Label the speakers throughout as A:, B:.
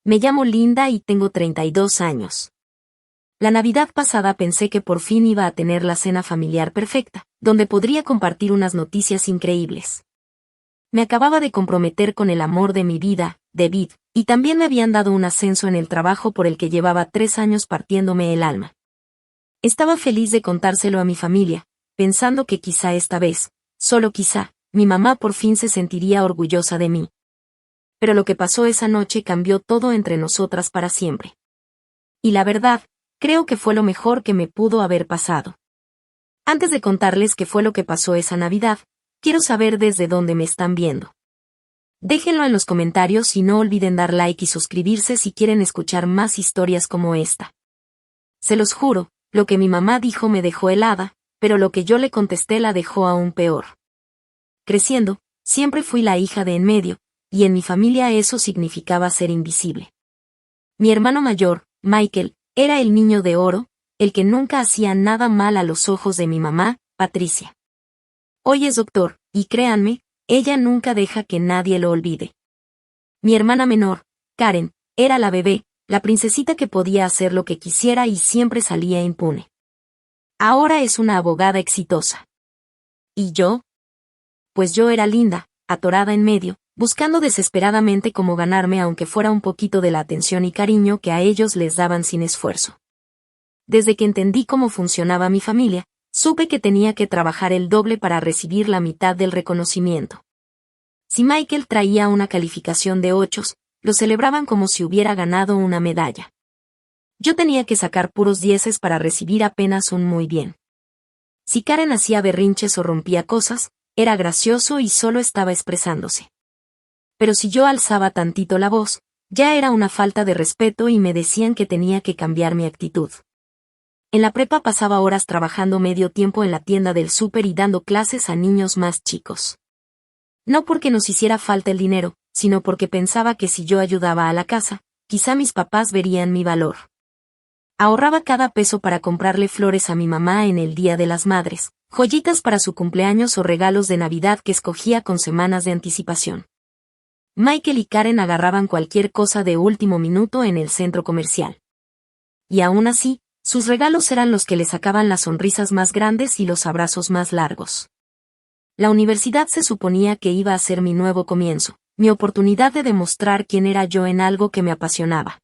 A: Me llamo Linda y tengo 32 años. La Navidad pasada pensé que por fin iba a tener la cena familiar perfecta, donde podría compartir unas noticias increíbles. Me acababa de comprometer con el amor de mi vida, David, y también me habían dado un ascenso en el trabajo por el que llevaba 3 años partiéndome el alma. Estaba feliz de contárselo a mi familia, pensando que quizá esta vez, solo quizá, mi mamá por fin se sentiría orgullosa de mí. Pero lo que pasó esa noche cambió todo entre nosotras para siempre. Y la verdad, creo que fue lo mejor que me pudo haber pasado. Antes de contarles qué fue lo que pasó esa Navidad, quiero saber desde dónde me están viendo. Déjenlo en los comentarios y no olviden dar like y suscribirse si quieren escuchar más historias como esta. Se los juro, lo que mi mamá dijo me dejó helada, pero lo que yo le contesté la dejó aún peor. Creciendo, siempre fui la hija de en medio, y en mi familia eso significaba ser invisible. Mi hermano mayor, Michael, era el niño de oro, el que nunca hacía nada mal a los ojos de mi mamá, Patricia. Hoy es doctor, y créanme, ella nunca deja que nadie lo olvide. Mi hermana menor, Karen, era la bebé, la princesita que podía hacer lo que quisiera y siempre salía impune. Ahora es una abogada exitosa. ¿Y yo? Pues yo era Linda, atorada en medio, buscando desesperadamente cómo ganarme aunque fuera un poquito de la atención y cariño que a ellos les daban sin esfuerzo. Desde que entendí cómo funcionaba mi familia, supe que tenía que trabajar el doble para recibir la mitad del reconocimiento. Si Michael traía una calificación de 8, lo celebraban como si hubiera ganado una medalla. Yo tenía que sacar puros 10 para recibir apenas un muy bien. Si Karen hacía berrinches o rompía cosas, era gracioso y solo estaba expresándose. Pero si yo alzaba tantito la voz, ya era una falta de respeto y me decían que tenía que cambiar mi actitud. En la prepa pasaba horas trabajando medio tiempo en la tienda del súper y dando clases a niños más chicos. No porque nos hiciera falta el dinero, sino porque pensaba que si yo ayudaba a la casa, quizá mis papás verían mi valor. Ahorraba cada peso para comprarle flores a mi mamá en el Día de las Madres, joyitas para su cumpleaños o regalos de Navidad que escogía con semanas de anticipación. Michael y Karen agarraban cualquier cosa de último minuto en el centro comercial. Y aún así, sus regalos eran los que le sacaban las sonrisas más grandes y los abrazos más largos. La universidad se suponía que iba a ser mi nuevo comienzo, mi oportunidad de demostrar quién era yo en algo que me apasionaba.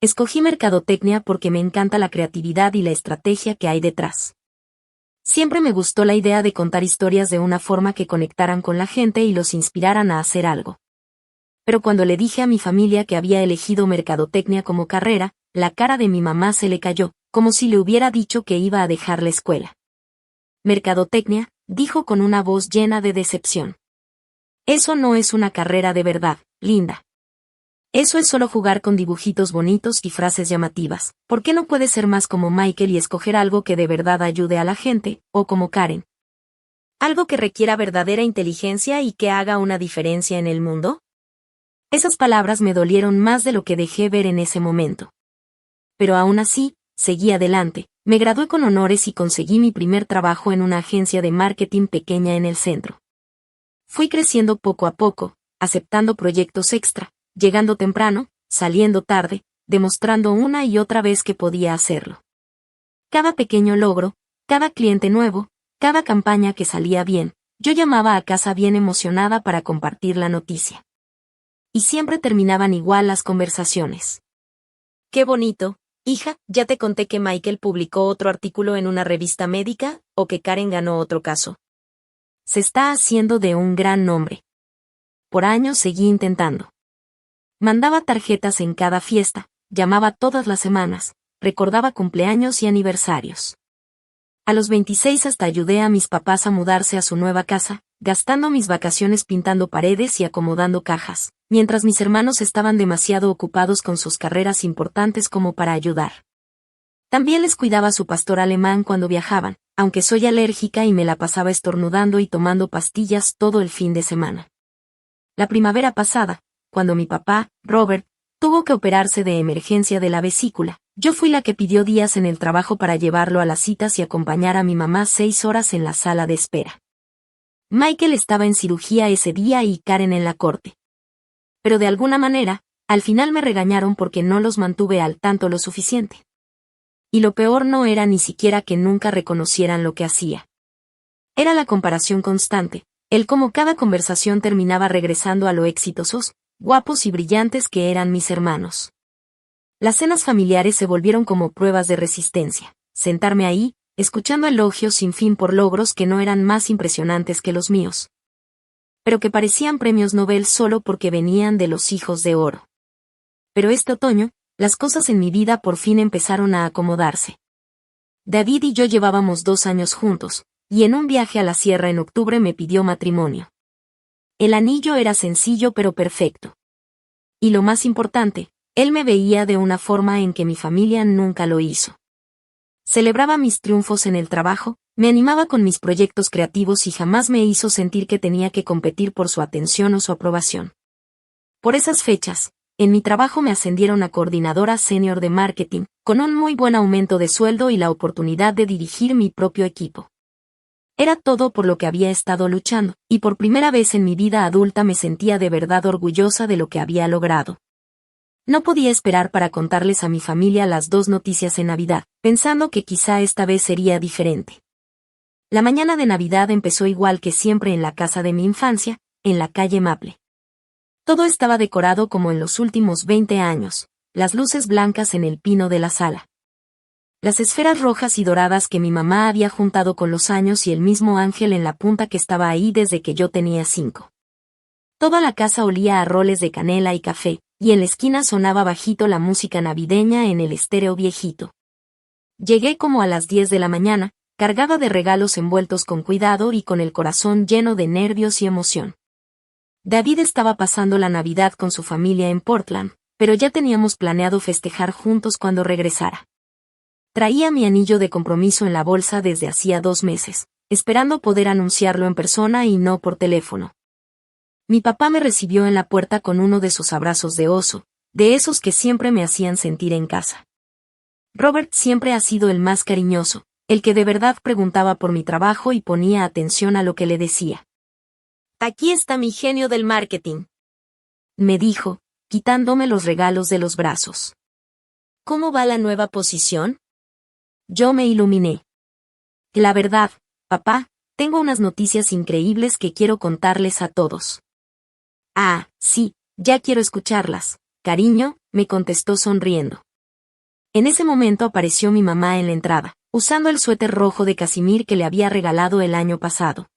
A: Escogí mercadotecnia porque me encanta la creatividad y la estrategia que hay detrás. Siempre me gustó la idea de contar historias de una forma que conectaran con la gente y los inspiraran a hacer algo. Pero cuando le dije a mi familia que había elegido mercadotecnia como carrera, la cara de mi mamá se le cayó, como si le hubiera dicho que iba a dejar la escuela. Mercadotecnia, dijo con una voz llena de decepción. Eso no es una carrera de verdad, Linda. Eso es solo jugar con dibujitos bonitos y frases llamativas. ¿Por qué no puedes ser más como Michael y escoger algo que de verdad ayude a la gente, o como Karen? ¿Algo que requiera verdadera inteligencia y que haga una diferencia en el mundo? Esas palabras me dolieron más de lo que dejé ver en ese momento. Pero aún así, seguí adelante, me gradué con honores y conseguí mi primer trabajo en una agencia de marketing pequeña en el centro. Fui creciendo poco a poco, aceptando proyectos extra, llegando temprano, saliendo tarde, demostrando una y otra vez que podía hacerlo. Cada pequeño logro, cada cliente nuevo, cada campaña que salía bien, yo llamaba a casa bien emocionada para compartir la noticia. Y siempre terminaban igual las conversaciones. ¡Qué bonito! Hija, ¿ya te conté que Michael publicó otro artículo en una revista médica, o que Karen ganó otro caso? Se está haciendo de un gran nombre. Por años seguí intentando. Mandaba tarjetas en cada fiesta, llamaba todas las semanas, recordaba cumpleaños y aniversarios. A los 26 hasta ayudé a mis papás a mudarse a su nueva casa, gastando mis vacaciones pintando paredes y acomodando cajas, mientras mis hermanos estaban demasiado ocupados con sus carreras importantes como para ayudar. También les cuidaba su pastor alemán cuando viajaban, aunque soy alérgica y me la pasaba estornudando y tomando pastillas todo el fin de semana. La primavera pasada, cuando mi papá, Robert, tuvo que operarse de emergencia de la vesícula, yo fui la que pidió días en el trabajo para llevarlo a las citas y acompañar a mi mamá 6 horas en la sala de espera. Michael estaba en cirugía ese día y Karen en la corte. Pero de alguna manera, Al final me regañaron porque no los mantuve al tanto lo suficiente. Y lo peor no era ni siquiera que nunca reconocieran lo que hacía. Era la comparación constante, el cómo cada conversación terminaba regresando a lo exitosos, guapos y brillantes que eran mis hermanos. Las cenas familiares se volvieron como pruebas de resistencia. Sentarme ahí, escuchando elogios sin fin por logros que no eran más impresionantes que los míos, pero que parecían premios Nobel solo porque venían de los hijos de oro. Pero este otoño, las cosas en mi vida por fin empezaron a acomodarse. David y yo llevábamos 2 años juntos, y en un viaje a la sierra en octubre me pidió matrimonio. El anillo era sencillo pero perfecto. Y lo más importante, él me veía de una forma en que mi familia nunca lo hizo. Celebraba mis triunfos en el trabajo, me animaba con mis proyectos creativos y jamás me hizo sentir que tenía que competir por su atención o su aprobación. Por esas fechas, en mi trabajo me ascendieron a coordinadora senior de marketing, con un muy buen aumento de sueldo y la oportunidad de dirigir mi propio equipo. Era todo por lo que había estado luchando, y por primera vez en mi vida adulta me sentía de verdad orgullosa de lo que había logrado. No podía esperar para contarles a mi familia las 2 noticias en Navidad, pensando que quizá esta vez sería diferente. La mañana de Navidad empezó igual que siempre en la casa de mi infancia, en la calle Maple. Todo estaba decorado como en los últimos 20 años, las luces blancas en el pino de la sala. Las esferas rojas y doradas que mi mamá había juntado con los años y el mismo ángel en la punta que estaba ahí desde que yo tenía 5. Toda la casa olía a roles de canela y café, y en la esquina sonaba bajito la música navideña en el estéreo viejito. Llegué como a las 10 de la mañana, cargada de regalos envueltos con cuidado y con el corazón lleno de nervios y emoción. David estaba pasando la Navidad con su familia en Portland, pero ya teníamos planeado festejar juntos cuando regresara. Traía mi anillo de compromiso en la bolsa desde hacía 2 meses, esperando poder anunciarlo en persona y no por teléfono. Mi papá me recibió en la puerta con uno de sus abrazos de oso, de esos que siempre me hacían sentir en casa. Robert siempre ha sido el más cariñoso, el que de verdad preguntaba por mi trabajo y ponía atención a lo que le decía. «Aquí está mi genio del marketing», me dijo, quitándome los regalos de los brazos. «¿Cómo va la nueva posición?» Yo me iluminé. «La verdad, papá, tengo unas noticias increíbles que quiero contarles a todos». «Ah, sí, ya quiero escucharlas, cariño», me contestó sonriendo. En ese momento apareció mi mamá en la entrada, usando el suéter rojo de casimir que le había regalado el año pasado.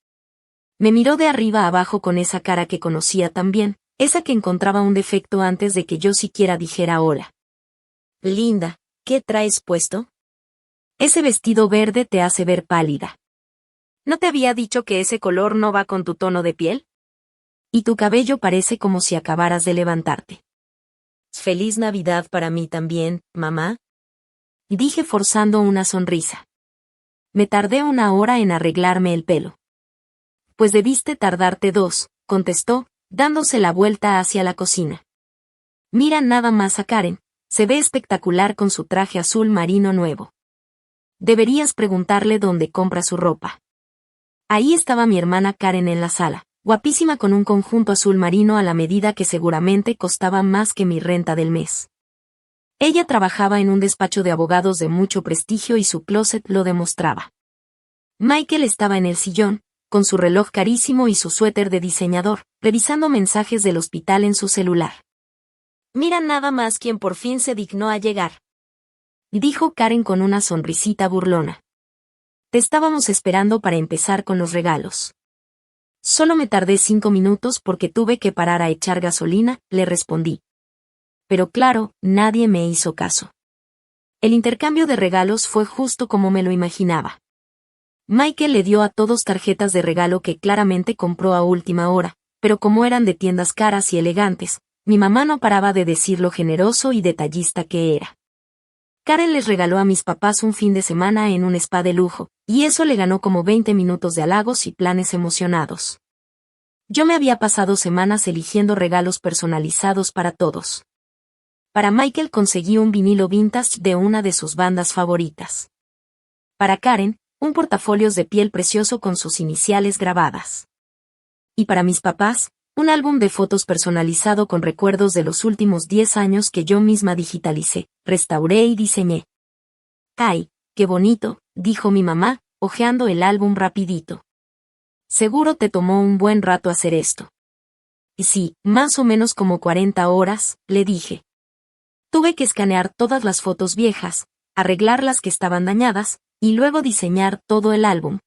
A: Me miró de arriba a abajo con esa cara que conocía tan bien, esa que encontraba un defecto antes de que yo siquiera dijera hola. «Linda, ¿qué traes puesto? Ese vestido verde te hace ver pálida. ¿No te había dicho que ese color no va con tu tono de piel? Y tu cabello parece como si acabaras de levantarte». «Feliz Navidad para mí también, mamá», dije forzando una sonrisa. Me tardé 1 hora en arreglarme el pelo. «Pues debiste tardarte 2», contestó, dándose la vuelta hacia la cocina. «Mira nada más a Karen, se ve espectacular con su traje azul marino nuevo. Deberías preguntarle dónde compra su ropa». Ahí estaba mi hermana Karen en la sala, guapísima con un conjunto azul marino a la medida que seguramente costaba más que mi renta del mes. Ella trabajaba en un despacho de abogados de mucho prestigio y su closet lo demostraba. Michael estaba en el sillón, con su reloj carísimo y su suéter de diseñador, revisando mensajes del hospital en su celular. «Mira nada más quien por fin se dignó a llegar», dijo Karen con una sonrisita burlona. «Te estábamos esperando para empezar con los regalos». «Solo me tardé 5 minutos porque tuve que parar a echar gasolina», le respondí. Pero claro, nadie me hizo caso. El intercambio de regalos fue justo como me lo imaginaba. Michael le dio a todos tarjetas de regalo que claramente compró a última hora, pero como eran de tiendas caras y elegantes, mi mamá no paraba de decir lo generoso y detallista que era. Karen les regaló a mis papás un fin de semana en un spa de lujo, y eso le ganó como 20 minutos de halagos y planes emocionados. Yo me había pasado semanas eligiendo regalos personalizados para todos. Para Michael conseguí un vinilo vintage de una de sus bandas favoritas. Para Karen, un portafolios de piel precioso con sus iniciales grabadas. Y para mis papás, Un álbum de fotos personalizado con recuerdos de los últimos 10 años que yo misma digitalicé, restauré y diseñé. ¡Ay, qué bonito!, dijo mi mamá, hojeando el álbum rapidito. Seguro te tomó un buen rato hacer esto. Y sí, más o menos como 40 horas, le dije. Tuve que escanear todas las fotos viejas, arreglar las que estaban dañadas, y luego diseñar todo el álbum.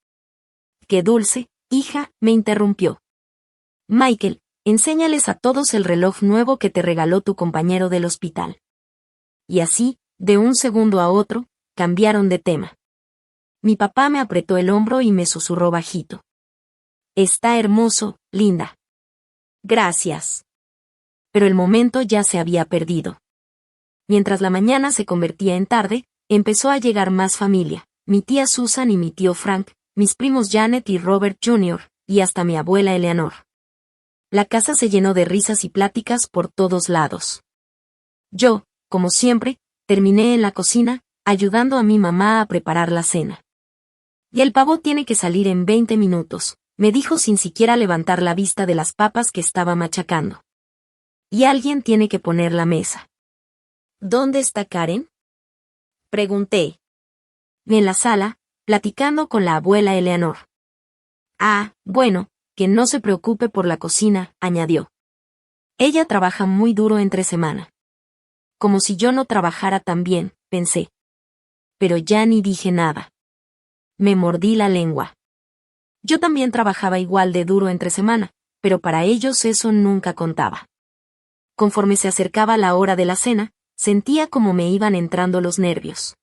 A: ¡Qué dulce, hija!, me interrumpió. Michael, enséñales a todos el reloj nuevo que te regaló tu compañero del hospital. Y así, de un segundo a otro, cambiaron de tema. Mi papá me apretó el hombro y me susurró bajito. Está hermoso, Linda. Gracias. Pero el momento ya se había perdido. Mientras la mañana se convertía en tarde, empezó a llegar más familia, mi tía Susan y mi tío Frank, mis primos Janet y Robert Jr., y hasta mi abuela Eleanor. La casa se llenó de risas y pláticas por todos lados. Yo, como siempre, terminé en la cocina, ayudando a mi mamá a preparar la cena. Y el pavo tiene que salir en 20 minutos, me dijo sin siquiera levantar la vista de las papas que estaba machacando. Y alguien tiene que poner la mesa. ¿Dónde está Karen?, pregunté. En la sala, platicando con la abuela Eleanor. Ah, bueno, que no se preocupe por la cocina, añadió. Ella trabaja muy duro entre semana. Como si yo no trabajara tan bien, pensé. Pero ya ni dije nada. Me mordí la lengua. Yo también trabajaba igual de duro entre semana, pero para ellos eso nunca contaba. Conforme se acercaba la hora de la cena, sentía como me iban entrando los nervios.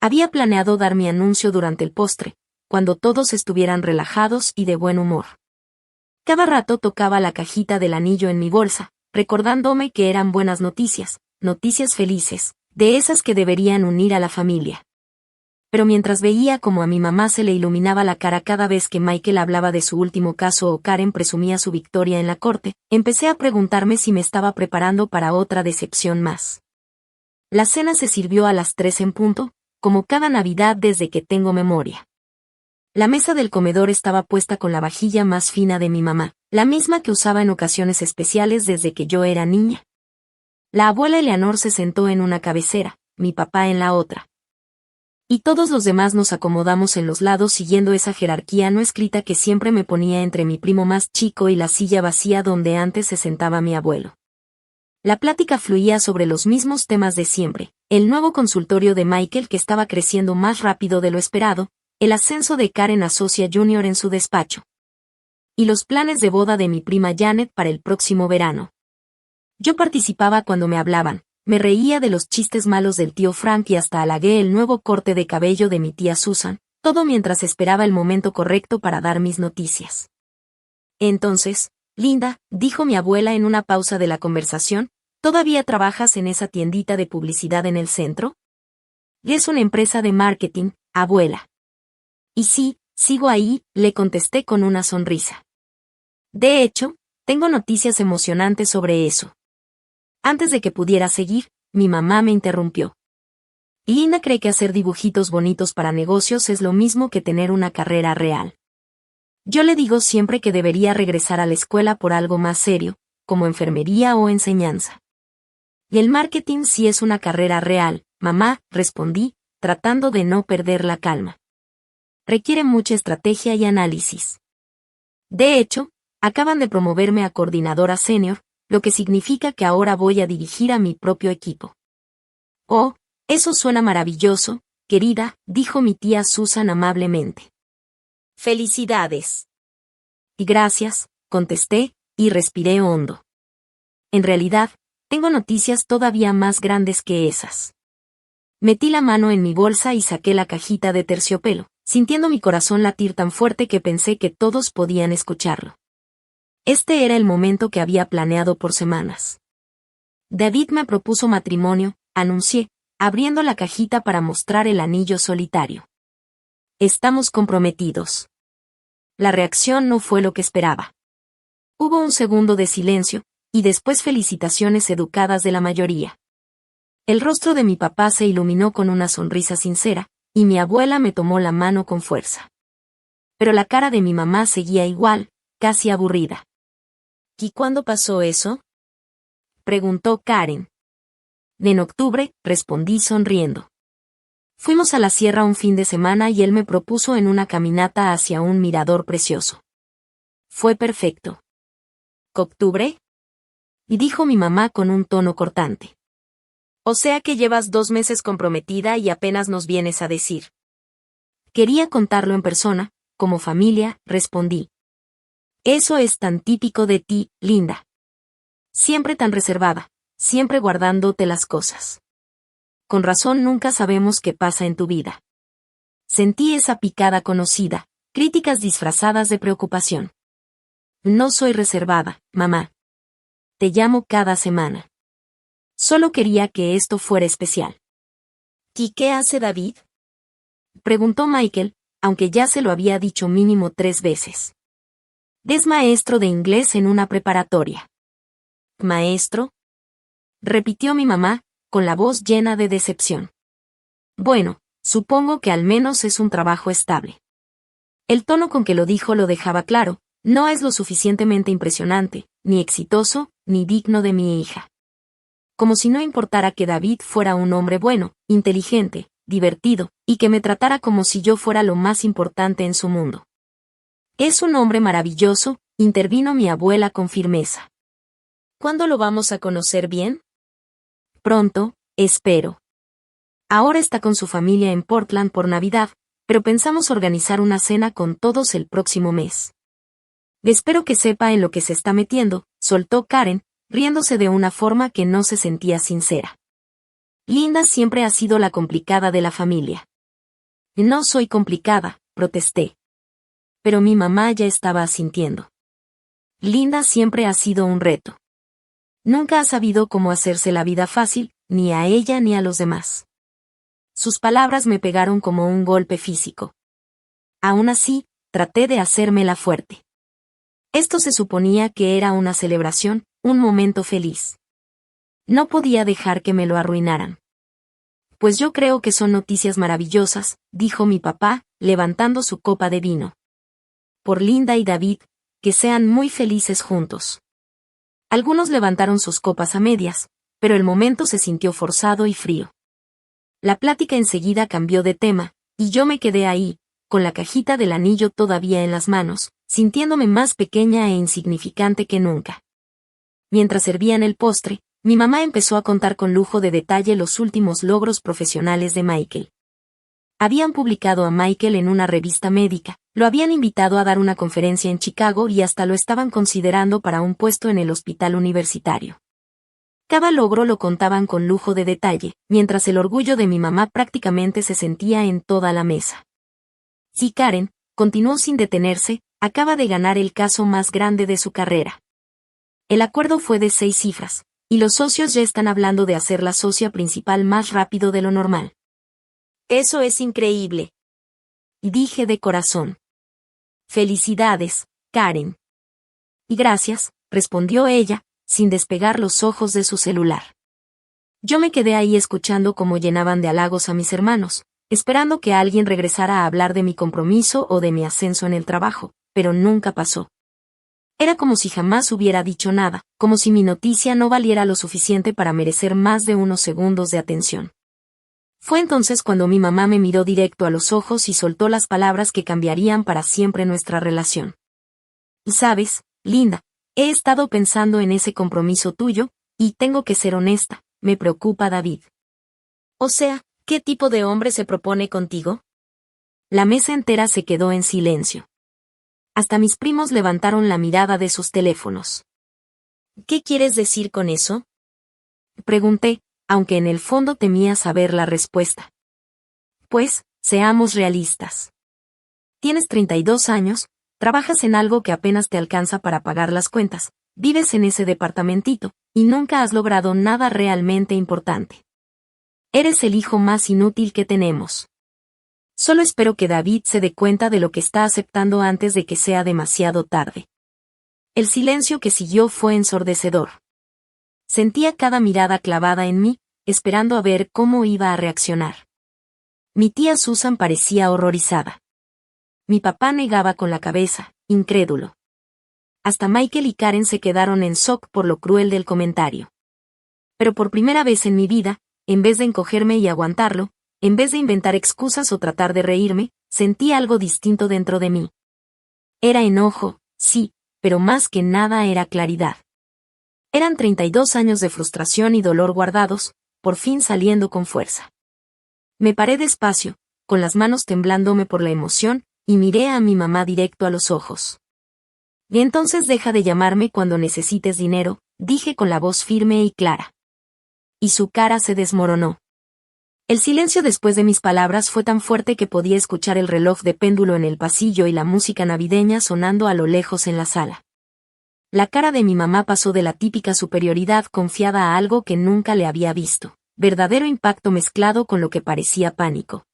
A: Había planeado dar mi anuncio durante el postre, cuando todos estuvieran relajados y de buen humor. Cada rato tocaba la cajita del anillo en mi bolsa, recordándome que eran buenas noticias, noticias felices, de esas que deberían unir a la familia. Pero mientras veía como a mi mamá se le iluminaba la cara cada vez que Michael hablaba de su último caso o Karen presumía su victoria en la corte, empecé a preguntarme si me estaba preparando para otra decepción más. La cena se sirvió a las 3 en punto, como cada Navidad desde que tengo memoria. La mesa del comedor estaba puesta con la vajilla más fina de mi mamá, la misma que usaba en ocasiones especiales desde que yo era niña. La abuela Eleanor se sentó en una cabecera, mi papá en la otra. Y todos los demás nos acomodamos en los lados siguiendo esa jerarquía no escrita que siempre me ponía entre mi primo más chico y la silla vacía donde antes se sentaba mi abuelo. La plática fluía sobre los mismos temas de siempre, el nuevo consultorio de Michael que estaba creciendo más rápido de lo esperado, el ascenso de Karen a socia junior en su despacho. Y los planes de boda de mi prima Janet para el próximo verano. Yo participaba cuando me hablaban, me reía de los chistes malos del tío Frank y hasta halagué el nuevo corte de cabello de mi tía Susan, todo mientras esperaba el momento correcto para dar mis noticias. Entonces, Linda, dijo mi abuela en una pausa de la conversación, ¿todavía trabajas en esa tiendita de publicidad en el centro? Es una empresa de marketing, abuela. Y sí, sigo ahí, le contesté con una sonrisa. De hecho, tengo noticias emocionantes sobre eso. Antes de que pudiera seguir, mi mamá me interrumpió. Linda cree que hacer dibujitos bonitos para negocios es lo mismo que tener una carrera real. Yo le digo siempre que debería regresar a la escuela por algo más serio, como enfermería o enseñanza. Y el marketing sí es una carrera real, mamá, respondí, tratando de no perder la calma. Requiere mucha estrategia y análisis. De hecho, acaban de promoverme a coordinadora senior, lo que significa que ahora voy a dirigir a mi propio equipo. Oh, eso suena maravilloso, querida, dijo mi tía Susan amablemente. Felicidades. Y gracias, contesté, y respiré hondo. En realidad, tengo noticias todavía más grandes que esas. Metí la mano en mi bolsa y saqué la cajita de terciopelo, sintiendo mi corazón latir tan fuerte que pensé que todos podían escucharlo. Este era el momento que había planeado por semanas. David me propuso matrimonio, anuncié, abriendo la cajita para mostrar el anillo solitario. Estamos comprometidos. La reacción no fue lo que esperaba. Hubo un segundo de silencio, y después felicitaciones educadas de la mayoría. El rostro de mi papá se iluminó con una sonrisa sincera, y mi abuela me tomó la mano con fuerza. Pero la cara de mi mamá seguía igual, casi aburrida. ¿Y cuándo pasó eso? Preguntó Karen. En octubre, respondí sonriendo. Fuimos a la sierra un fin de semana y él me propuso en una caminata hacia un mirador precioso. Fue perfecto. ¿Octubre? Y dijo mi mamá con un tono cortante. O sea que llevas 2 meses comprometida y apenas nos vienes a decir. Quería contarlo en persona, como familia, respondí. Eso es tan típico de ti, Linda. Siempre tan reservada, siempre guardándote las cosas. Con razón nunca sabemos qué pasa en tu vida. Sentí esa picada conocida, críticas disfrazadas de preocupación. No soy reservada, mamá. Te llamo cada semana. Solo quería que esto fuera especial. ¿Y qué hace David? Preguntó Michael, aunque ya se lo había dicho mínimo 3 veces. Es maestro de inglés en una preparatoria. ¿Maestro? Repitió mi mamá, con la voz llena de decepción. Bueno, supongo que al menos es un trabajo estable. El tono con que lo dijo lo dejaba claro, no es lo suficientemente impresionante, ni exitoso, ni digno de mi hija. Como si no importara que David fuera un hombre bueno, inteligente, divertido, y que me tratara como si yo fuera lo más importante en su mundo. Es un hombre maravilloso, intervino mi abuela con firmeza. ¿Cuándo lo vamos a conocer bien? Pronto, espero. Ahora está con su familia en Portland por Navidad, pero pensamos organizar una cena con todos el próximo mes. Espero que sepa en lo que se está metiendo, soltó Karen, riéndose de una forma que no se sentía sincera. Linda siempre ha sido la complicada de la familia. No soy complicada, protesté. Pero mi mamá ya estaba asintiendo. Linda siempre ha sido un reto. Nunca ha sabido cómo hacerse la vida fácil, ni a ella ni a los demás. Sus palabras me pegaron como un golpe físico. Aún así, traté de hacérmela fuerte. Esto se suponía que era una celebración, un momento feliz. No podía dejar que me lo arruinaran. Pues yo creo que son noticias maravillosas, dijo mi papá, levantando su copa de vino. Por Linda y David, que sean muy felices juntos. Algunos levantaron sus copas a medias, pero el momento se sintió forzado y frío. La plática enseguida cambió de tema, y yo me quedé ahí, con la cajita del anillo todavía en las manos, sintiéndome más pequeña e insignificante que nunca. Mientras servían el postre, mi mamá empezó a contar con lujo de detalle los últimos logros profesionales de Michael. Habían publicado a Michael en una revista médica, lo habían invitado a dar una conferencia en Chicago y hasta lo estaban considerando para un puesto en el hospital universitario. Cada logro lo contaban con lujo de detalle, mientras el orgullo de mi mamá prácticamente se sentía en toda la mesa. Sí, Karen, continuó sin detenerse, acaba de ganar el caso más grande de su carrera. El acuerdo fue de 6 cifras, y los socios ya están hablando de hacer la socia principal más rápido de lo normal. Eso es increíble. Y dije de corazón. Felicidades, Karen. Y gracias, respondió ella, sin despegar los ojos de su celular. Yo me quedé ahí escuchando cómo llenaban de halagos a mis hermanos, esperando que alguien regresara a hablar de mi compromiso o de mi ascenso en el trabajo, pero nunca pasó. Era como si jamás hubiera dicho nada, como si mi noticia no valiera lo suficiente para merecer más de unos segundos de atención. Fue entonces cuando mi mamá me miró directo a los ojos y soltó las palabras que cambiarían para siempre nuestra relación. Y sabes, Linda, he estado pensando en ese compromiso tuyo, y tengo que ser honesta, me preocupa David. O sea, ¿qué tipo de hombre se propone contigo? La mesa entera se quedó en silencio. Hasta mis primos levantaron la mirada de sus teléfonos. ¿Qué quieres decir con eso? Pregunté, aunque en el fondo temía saber la respuesta. Pues, seamos realistas. Tienes 32 años, trabajas en algo que apenas te alcanza para pagar las cuentas, vives en ese departamentito, y nunca has logrado nada realmente importante. Eres el hijo más inútil que tenemos. Solo espero que David se dé cuenta de lo que está aceptando antes de que sea demasiado tarde. El silencio que siguió fue ensordecedor. Sentía cada mirada clavada en mí, esperando a ver cómo iba a reaccionar. Mi tía Susan parecía horrorizada. Mi papá negaba con la cabeza, incrédulo. Hasta Michael y Karen se quedaron en shock por lo cruel del comentario. Pero por primera vez en mi vida, en vez de encogerme y aguantarlo, en vez de inventar excusas o tratar de reírme, sentí algo distinto dentro de mí. Era enojo, sí, pero más que nada era claridad. Eran 32 años de frustración y dolor guardados, por fin saliendo con fuerza. Me paré despacio, con las manos temblándome por la emoción, y miré a mi mamá directo a los ojos. Y entonces deja de llamarme cuando necesites dinero, dije con la voz firme y clara. Y su cara se desmoronó. El silencio después de mis palabras fue tan fuerte que podía escuchar el reloj de péndulo en el pasillo y la música navideña sonando a lo lejos en la sala. La cara de mi mamá pasó de la típica superioridad confiada a algo que nunca le había visto, verdadero impacto mezclado con lo que parecía pánico.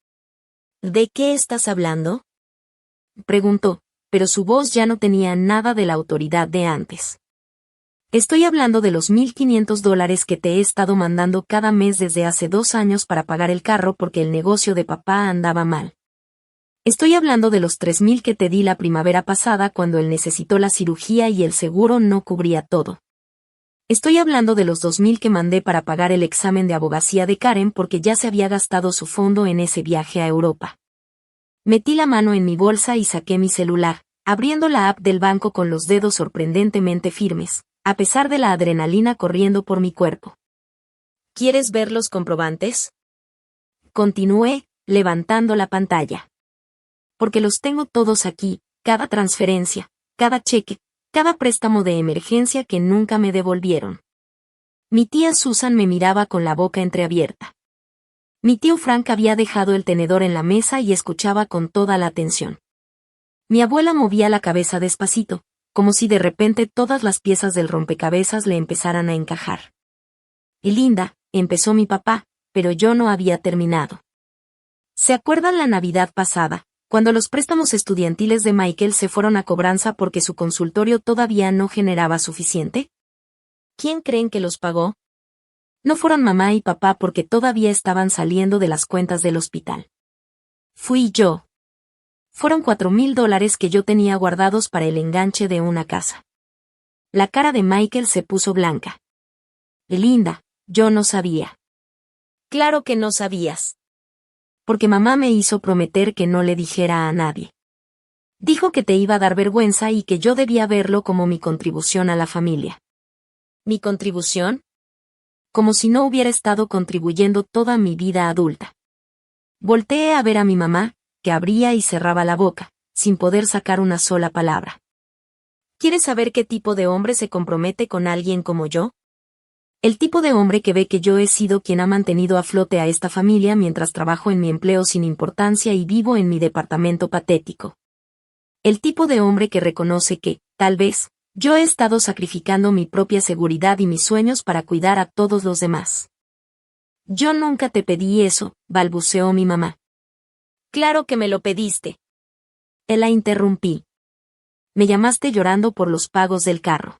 A: ¿De qué estás hablando?, preguntó, pero su voz ya no tenía nada de la autoridad de antes. Estoy hablando de los $1,500 que te he estado mandando cada mes desde hace 2 años para pagar el carro porque el negocio de papá andaba mal. Estoy hablando de los 3,000 que te di la primavera pasada cuando él necesitó la cirugía y el seguro no cubría todo. Estoy hablando de los 2,000 que mandé para pagar el examen de abogacía de Karen porque ya se había gastado su fondo en ese viaje a Europa. Metí la mano en mi bolsa y saqué mi celular, abriendo la app del banco con los dedos sorprendentemente firmes, a pesar de la adrenalina corriendo por mi cuerpo. ¿Quieres ver los comprobantes?, continué, levantando la pantalla. Porque los tengo todos aquí, cada transferencia, cada cheque, cada préstamo de emergencia que nunca me devolvieron. Mi tía Susan me miraba con la boca entreabierta. Mi tío Frank había dejado el tenedor en la mesa y escuchaba con toda la atención. Mi abuela movía la cabeza despacito, como si de repente todas las piezas del rompecabezas le empezaran a encajar. Y Linda, empezó mi papá, pero yo no había terminado. ¿Se acuerdan la Navidad pasada, cuando los préstamos estudiantiles de Michael se fueron a cobranza porque su consultorio todavía no generaba suficiente? ¿Quién creen que los pagó? No fueron mamá y papá porque todavía estaban saliendo de las cuentas del hospital. Fui yo. Fueron $4,000 que yo tenía guardados para el enganche de una casa. La cara de Michael se puso blanca. Linda, yo no sabía. Claro que no sabías. Porque mamá me hizo prometer que no le dijera a nadie. Dijo que te iba a dar vergüenza y que yo debía verlo como mi contribución a la familia. ¿Mi contribución? Como si no hubiera estado contribuyendo toda mi vida adulta. Volteé a ver a mi mamá, que abría y cerraba la boca, sin poder sacar una sola palabra. ¿Quieres saber qué tipo de hombre se compromete con alguien como yo? El tipo de hombre que ve que yo he sido quien ha mantenido a flote a esta familia mientras trabajo en mi empleo sin importancia y vivo en mi departamento patético. El tipo de hombre que reconoce que, tal vez, yo he estado sacrificando mi propia seguridad y mis sueños para cuidar a todos los demás. Yo nunca te pedí eso, balbuceó mi mamá. Claro que me lo pediste. La interrumpí. Me llamaste llorando por los pagos del carro.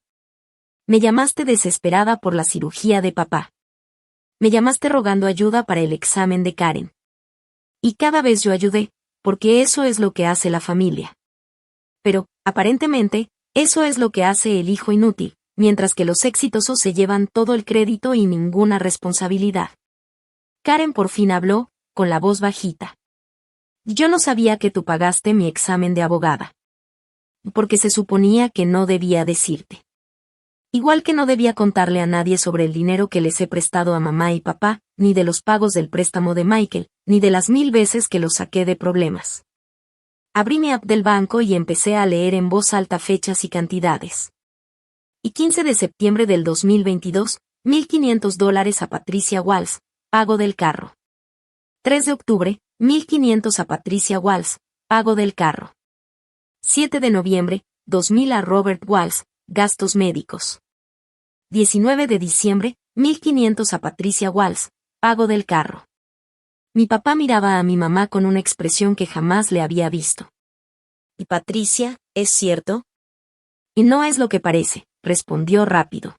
A: Me llamaste desesperada por la cirugía de papá. Me llamaste rogando ayuda para el examen de Karen. Y cada vez yo ayudé, porque eso es lo que hace la familia. Pero, aparentemente, eso es lo que hace el hijo inútil, mientras que los exitosos se llevan todo el crédito y ninguna responsabilidad. Karen por fin habló, con la voz bajita. Yo no sabía que tú pagaste mi examen de abogada. Porque se suponía que no debía decirte. Igual que no debía contarle a nadie sobre el dinero que les he prestado a mamá y papá, ni de los pagos del préstamo de Michael, ni de las 1000 veces que los saqué de problemas. Abrí mi app del banco y empecé a leer en voz alta fechas y cantidades. Y 15 de septiembre del 2022, $1,500 a Patricia Walsh, pago del carro. 3 de octubre, 1,500 a Patricia Walsh, pago del carro. 7 de noviembre, 2,000 a Robert Walsh, gastos médicos. 19 de diciembre, 1,500 a Patricia Walsh, pago del carro. Mi papá miraba a mi mamá con una expresión que jamás le había visto. ¿Y Patricia, es cierto? Y no es lo que parece, respondió rápido.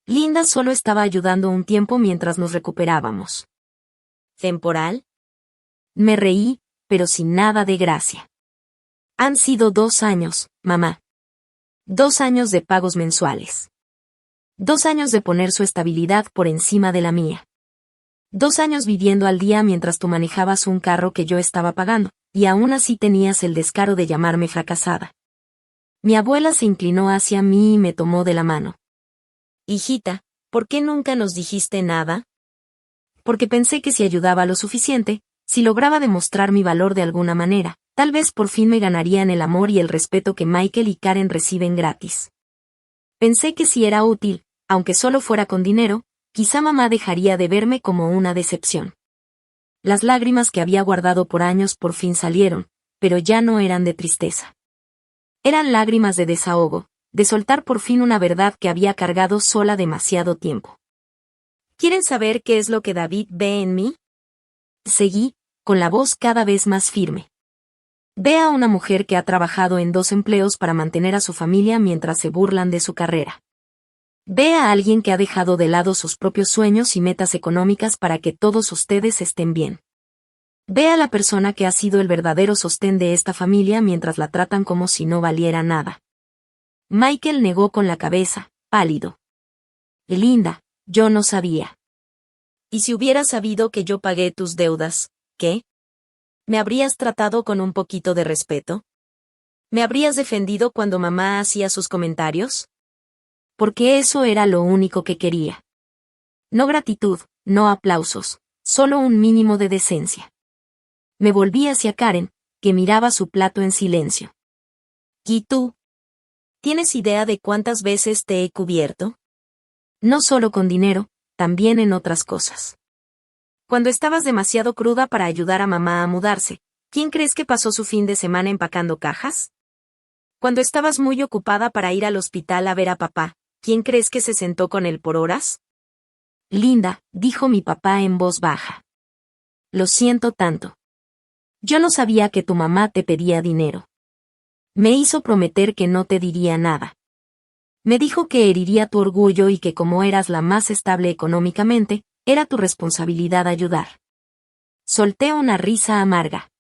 A: Linda solo estaba ayudando un tiempo mientras nos recuperábamos. ¿Temporal? Me reí, pero sin nada de gracia. Han sido 2 años, mamá. 2 años de pagos mensuales. 2 años de poner su estabilidad por encima de la mía. 2 años viviendo al día mientras tú manejabas un carro que yo estaba pagando, y aún así tenías el descaro de llamarme fracasada. Mi abuela se inclinó hacia mí y me tomó de la mano. Hijita, ¿por qué nunca nos dijiste nada? Porque pensé que si ayudaba lo suficiente, si lograba demostrar mi valor de alguna manera, tal vez por fin me ganarían el amor y el respeto que Michael y Karen reciben gratis. Pensé que si era útil, aunque solo fuera con dinero, quizá mamá dejaría de verme como una decepción. Las lágrimas que había guardado por años por fin salieron, pero ya no eran de tristeza. Eran lágrimas de desahogo, de soltar por fin una verdad que había cargado sola demasiado tiempo. ¿Quieren saber qué es lo que David ve en mí? Seguí, con la voz cada vez más firme. Ve a una mujer que ha trabajado en 2 empleos para mantener a su familia mientras se burlan de su carrera. Ve a alguien que ha dejado de lado sus propios sueños y metas económicas para que todos ustedes estén bien. Ve a la persona que ha sido el verdadero sostén de esta familia mientras la tratan como si no valiera nada. Michael negó con la cabeza, pálido. Linda, yo no sabía. ¿Y si hubieras sabido que yo pagué tus deudas, qué? ¿Me habrías tratado con un poquito de respeto? ¿Me habrías defendido cuando mamá hacía sus comentarios? Porque eso era lo único que quería. No gratitud, no aplausos, solo un mínimo de decencia. Me volví hacia Karen, que miraba su plato en silencio. ¿Y tú? ¿Tienes idea de cuántas veces te he cubierto? No solo con dinero, también en otras cosas. Cuando estabas demasiado cruda para ayudar a mamá a mudarse, ¿quién crees que pasó su fin de semana empacando cajas? Cuando estabas muy ocupada para ir al hospital a ver a papá, ¿quién crees que se sentó con él por horas? Linda, dijo mi papá en voz baja. Lo siento tanto. Yo no sabía que tu mamá te pedía dinero. Me hizo prometer que no te diría nada. Me dijo que heriría tu orgullo y que como eras la más estable económicamente, era tu responsabilidad ayudar. Solté una risa amarga.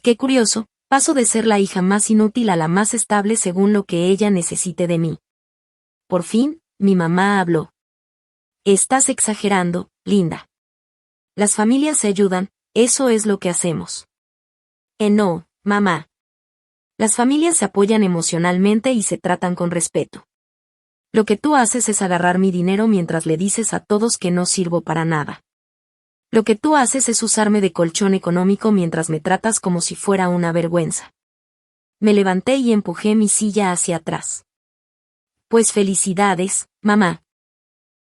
A: Qué curioso, paso de ser la hija más inútil a la más estable según lo que ella necesite de mí. Por fin, mi mamá habló. Estás exagerando, Linda. Las familias se ayudan, eso es lo que hacemos. No, mamá. Las familias se apoyan emocionalmente y se tratan con respeto. Lo que tú haces es agarrar mi dinero mientras le dices a todos que no sirvo para nada. Lo que tú haces es usarme de colchón económico mientras me tratas como si fuera una vergüenza. Me levanté y empujé mi silla hacia atrás. Pues felicidades, mamá.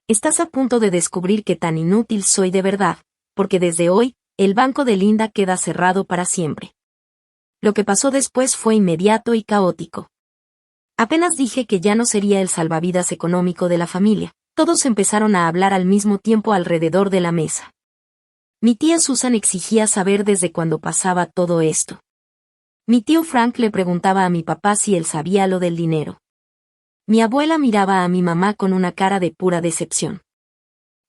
A: Estás a punto de descubrir qué tan inútil soy de verdad, porque desde hoy, el banco de Linda queda cerrado para siempre. Lo que pasó después fue inmediato y caótico. Apenas dije que ya no sería el salvavidas económico de la familia, todos empezaron a hablar al mismo tiempo alrededor de la mesa. Mi tía Susan exigía saber desde cuándo pasaba todo esto. Mi tío Frank le preguntaba a mi papá si él sabía lo del dinero. Mi abuela miraba a mi mamá con una cara de pura decepción.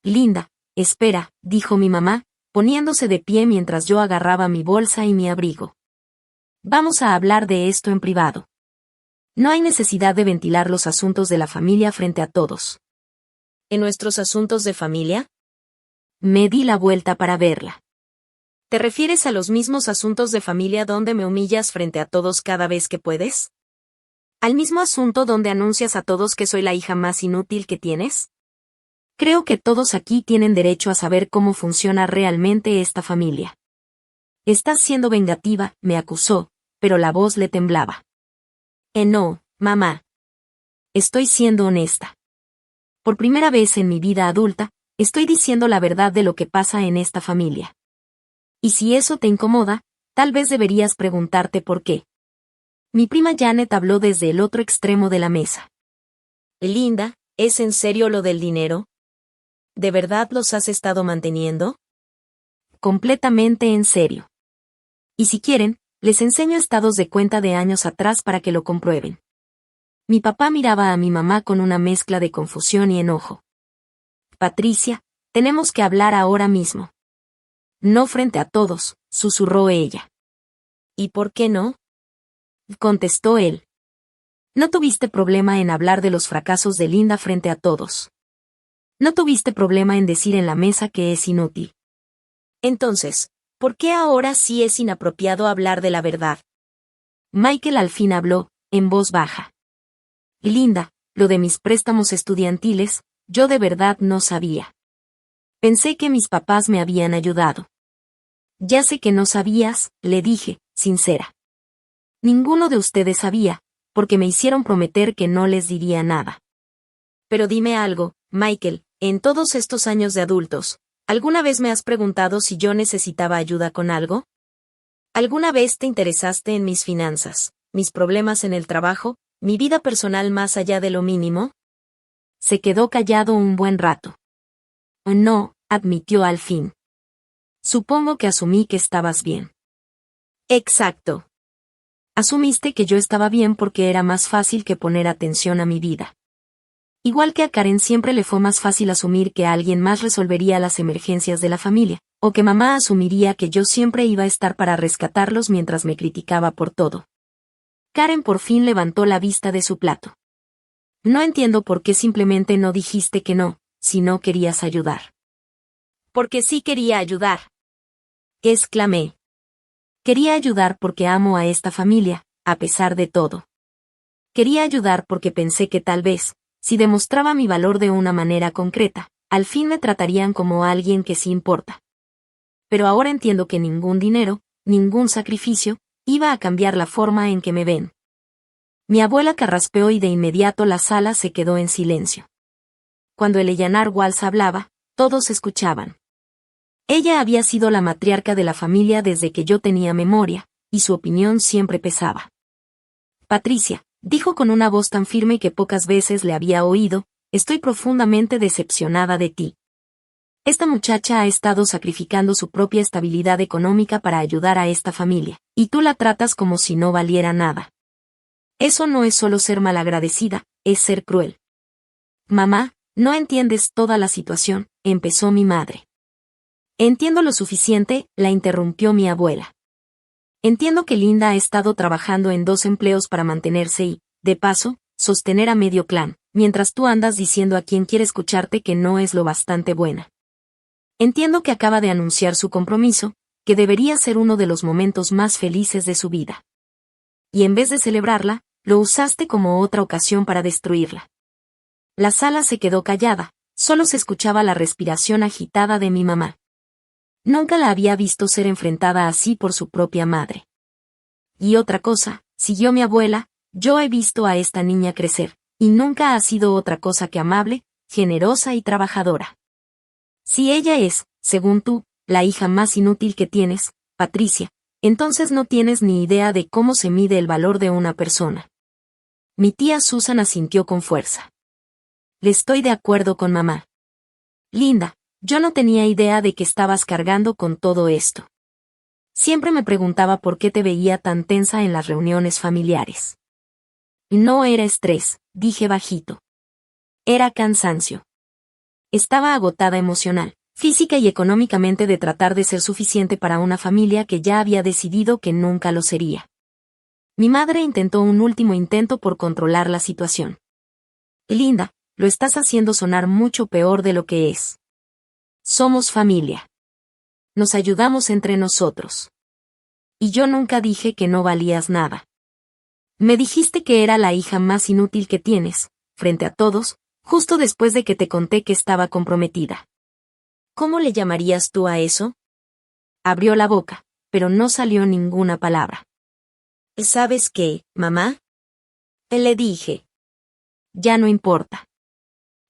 A: Linda, espera, dijo mi mamá, poniéndose de pie mientras yo agarraba mi bolsa y mi abrigo. Vamos a hablar de esto en privado. No hay necesidad de ventilar los asuntos de la familia frente a todos. ¿En nuestros asuntos de familia? Me di la vuelta para verla. ¿Te refieres a los mismos asuntos de familia donde me humillas frente a todos cada vez que puedes? ¿Al mismo asunto donde anuncias a todos que soy la hija más inútil que tienes? Creo que todos aquí tienen derecho a saber cómo funciona realmente esta familia. Estás siendo vengativa, me acusó, pero la voz le temblaba. No, mamá. Estoy siendo honesta. Por primera vez en mi vida adulta, estoy diciendo la verdad de lo que pasa en esta familia. Y si eso te incomoda, tal vez deberías preguntarte por qué. Mi prima Janet habló desde el otro extremo de la mesa. Linda, ¿es en serio lo del dinero? ¿De verdad los has estado manteniendo? Completamente en serio. Y si quieren, les enseño estados de cuenta de años atrás para que lo comprueben. Mi papá miraba a mi mamá con una mezcla de confusión y enojo. Patricia, tenemos que hablar ahora mismo. No frente a todos, susurró ella. ¿Y por qué no? Contestó él. No tuviste problema en hablar de los fracasos de Linda frente a todos. No tuviste problema en decir en la mesa que es inútil. Entonces, ¿por qué ahora sí es inapropiado hablar de la verdad? Michael al fin habló, en voz baja. Linda, lo de mis préstamos estudiantiles, yo de verdad no sabía. Pensé que mis papás me habían ayudado. Ya sé que no sabías, le dije, sincera. Ninguno de ustedes sabía, porque me hicieron prometer que no les diría nada. Pero dime algo, Michael, en todos estos años de adultos, ¿alguna vez me has preguntado si yo necesitaba ayuda con algo? ¿Alguna vez te interesaste en mis finanzas, mis problemas en el trabajo, mi vida personal más allá de lo mínimo? Se quedó callado un buen rato. No, admitió al fin. Supongo que asumí que estabas bien. Exacto. Asumiste que yo estaba bien porque era más fácil que poner atención a mi vida. Igual que a Karen siempre le fue más fácil asumir que alguien más resolvería las emergencias de la familia, o que mamá asumiría que yo siempre iba a estar para rescatarlos mientras me criticaba por todo. Karen por fin levantó la vista de su plato. No entiendo por qué simplemente no dijiste que no, si no querías ayudar. Porque sí quería ayudar. Exclamé. Quería ayudar porque amo a esta familia, a pesar de todo. Quería ayudar porque pensé que tal vez, si demostraba mi valor de una manera concreta, al fin me tratarían como alguien que sí importa. Pero ahora entiendo que ningún dinero, ningún sacrificio, iba a cambiar la forma en que me ven. Mi abuela carraspeó y de inmediato la sala se quedó en silencio. Cuando Eleanor Walsh hablaba, todos escuchaban. Ella había sido la matriarca de la familia desde que yo tenía memoria, y su opinión siempre pesaba. Patricia, dijo con una voz tan firme que pocas veces le había oído, estoy profundamente decepcionada de ti. Esta muchacha ha estado sacrificando su propia estabilidad económica para ayudar a esta familia, y tú la tratas como si no valiera nada. Eso no es solo ser malagradecida, es ser cruel. Mamá, no entiendes toda la situación, empezó mi madre. Entiendo lo suficiente, la interrumpió mi abuela. Entiendo que Linda ha estado trabajando en 2 empleos para mantenerse y, de paso, sostener a medio clan, mientras tú andas diciendo a quien quiere escucharte que no es lo bastante buena. Entiendo que acaba de anunciar su compromiso, que debería ser uno de los momentos más felices de su vida. Y en vez de celebrarla, lo usaste como otra ocasión para destruirla. La sala se quedó callada, solo se escuchaba la respiración agitada de mi mamá. Nunca la había visto ser enfrentada así por su propia madre. Y otra cosa, siguió mi abuela, yo he visto a esta niña crecer, y nunca ha sido otra cosa que amable, generosa y trabajadora. Si ella es, según tú, la hija más inútil que tienes, Patricia, entonces no tienes ni idea de cómo se mide el valor de una persona. Mi tía Susan asintió con fuerza. Le estoy de acuerdo con mamá. Linda, yo no tenía idea de que estabas cargando con todo esto. Siempre me preguntaba por qué te veía tan tensa en las reuniones familiares. No era estrés, dije bajito. Era cansancio. Estaba agotada emocional, física y económicamente de tratar de ser suficiente para una familia que ya había decidido que nunca lo sería. Mi madre intentó un último intento por controlar la situación. Linda, lo estás haciendo sonar mucho peor de lo que es. Somos familia. Nos ayudamos entre nosotros. Y yo nunca dije que no valías nada. Me dijiste que era la hija más inútil que tienes, frente a todos, justo después de que te conté que estaba comprometida. ¿Cómo le llamarías tú a eso? Abrió la boca, pero no salió ninguna palabra. ¿Sabes qué, mamá? Le dije. Ya no importa.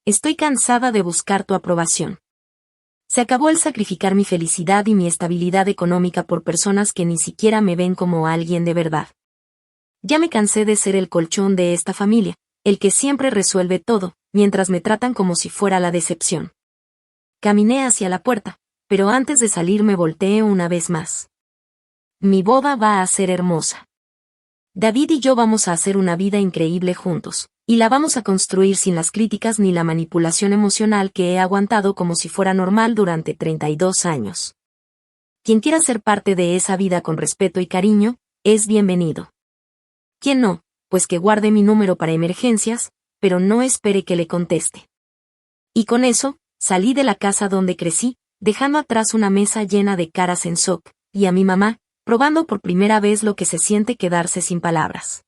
A: Estoy cansada de buscar tu aprobación. Se acabó el sacrificar mi felicidad y mi estabilidad económica por personas que ni siquiera me ven como alguien de verdad. Ya me cansé de ser el colchón de esta familia, el que siempre resuelve todo, mientras me tratan como si fuera la decepción. Caminé hacia la puerta, pero antes de salir me volteé una vez más. Mi boda va a ser hermosa. David y yo vamos a hacer una vida increíble juntos, y la vamos a construir sin las críticas ni la manipulación emocional que he aguantado como si fuera normal durante 32 años. Quien quiera ser parte de esa vida con respeto y cariño, es bienvenido. Quien no, pues que guarde mi número para emergencias, pero no espere que le conteste. Y con eso, salí de la casa donde crecí, dejando atrás una mesa llena de caras en shock, y a mi mamá, probando por primera vez lo que se siente quedarse sin palabras.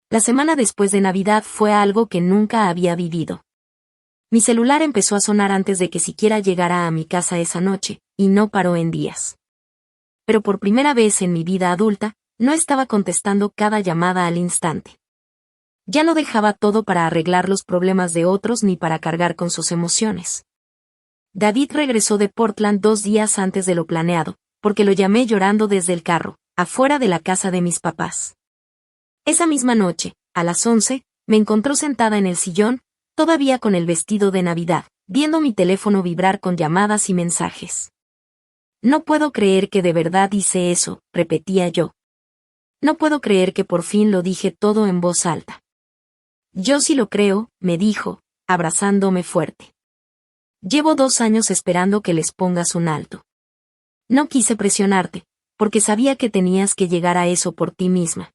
A: La semana después de Navidad fue algo que nunca había vivido. Mi celular empezó a sonar antes de que siquiera llegara a mi casa esa noche, y no paró en días. Pero por primera vez en mi vida adulta, no estaba contestando cada llamada al instante. Ya no dejaba todo para arreglar los problemas de otros ni para cargar con sus emociones. David regresó de Portland 2 días antes de lo planeado, porque lo llamé llorando desde el carro, afuera de la casa de mis papás. Esa misma noche, a las 11, me encontró sentada en el sillón, todavía con el vestido de Navidad, viendo mi teléfono vibrar con llamadas y mensajes. No puedo creer que de verdad hice eso, repetía yo. No puedo creer que por fin lo dije todo en voz alta. Yo sí lo creo, me dijo, abrazándome fuerte. Llevo 2 años esperando que les pongas un alto. No quise presionarte, porque sabía que tenías que llegar a eso por ti misma.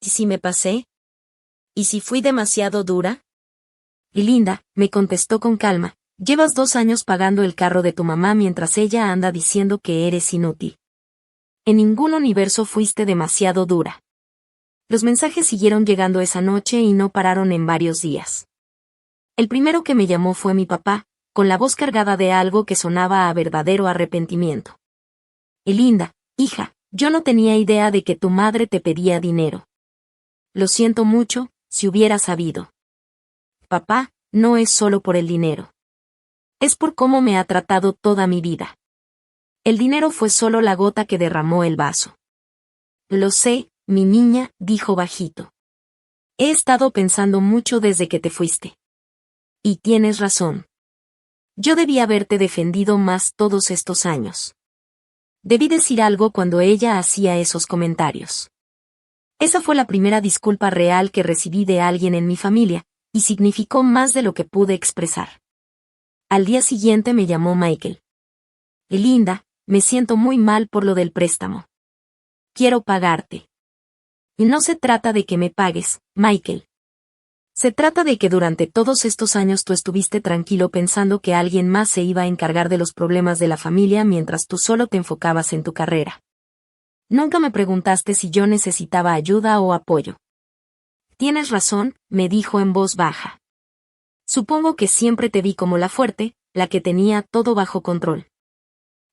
A: ¿Y si me pasé? ¿Y si fui demasiado dura? Y Linda, me contestó con calma, llevas 2 años pagando el carro de tu mamá mientras ella anda diciendo que eres inútil. En ningún universo fuiste demasiado dura. Los mensajes siguieron llegando esa noche y no pararon en varios días. El primero que me llamó fue mi papá, con la voz cargada de algo que sonaba a verdadero arrepentimiento. Linda, hija, yo no tenía idea de que tu madre te pedía dinero. Lo siento mucho, si hubiera sabido. Papá, no es solo por el dinero. Es por cómo me ha tratado toda mi vida. El dinero fue solo la gota que derramó el vaso. Lo sé, mi niña, dijo bajito. He estado pensando mucho desde que te fuiste. Y tienes razón. Yo debí haberte defendido más todos estos años. Debí decir algo cuando ella hacía esos comentarios. Esa fue la primera disculpa real que recibí de alguien en mi familia, y significó más de lo que pude expresar. Al día siguiente me llamó Michael. Linda, me siento muy mal por lo del préstamo. Quiero pagarte. Y no se trata de que me pagues, Michael. Se trata de que durante todos estos años tú estuviste tranquilo pensando que alguien más se iba a encargar de los problemas de la familia mientras tú solo te enfocabas en tu carrera. Nunca me preguntaste si yo necesitaba ayuda o apoyo. Tienes razón, me dijo en voz baja. Supongo que siempre te vi como la fuerte, la que tenía todo bajo control.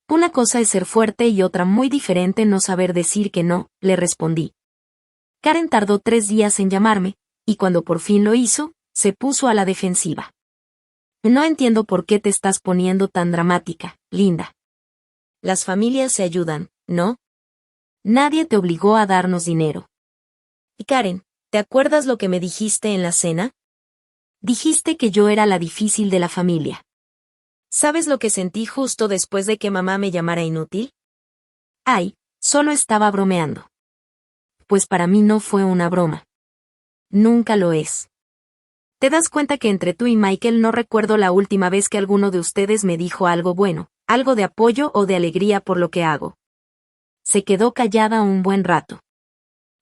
A: Una cosa es ser fuerte y otra muy diferente no saber decir que no, le respondí. Karen tardó 3 días en llamarme, y cuando por fin lo hizo, se puso a la defensiva. No entiendo por qué te estás poniendo tan dramática, Linda. Las familias se ayudan, ¿no? Nadie te obligó a darnos dinero. Y Karen, ¿te acuerdas lo que me dijiste en la cena? Dijiste que yo era la difícil de la familia. ¿Sabes lo que sentí justo después de que mamá me llamara inútil? Ay, solo estaba bromeando. Pues para mí no fue una broma. Nunca lo es. ¿Te das cuenta que entre tú y Michael no recuerdo la última vez que alguno de ustedes me dijo algo bueno, algo de apoyo o de alegría por lo que hago? Se quedó callada un buen rato.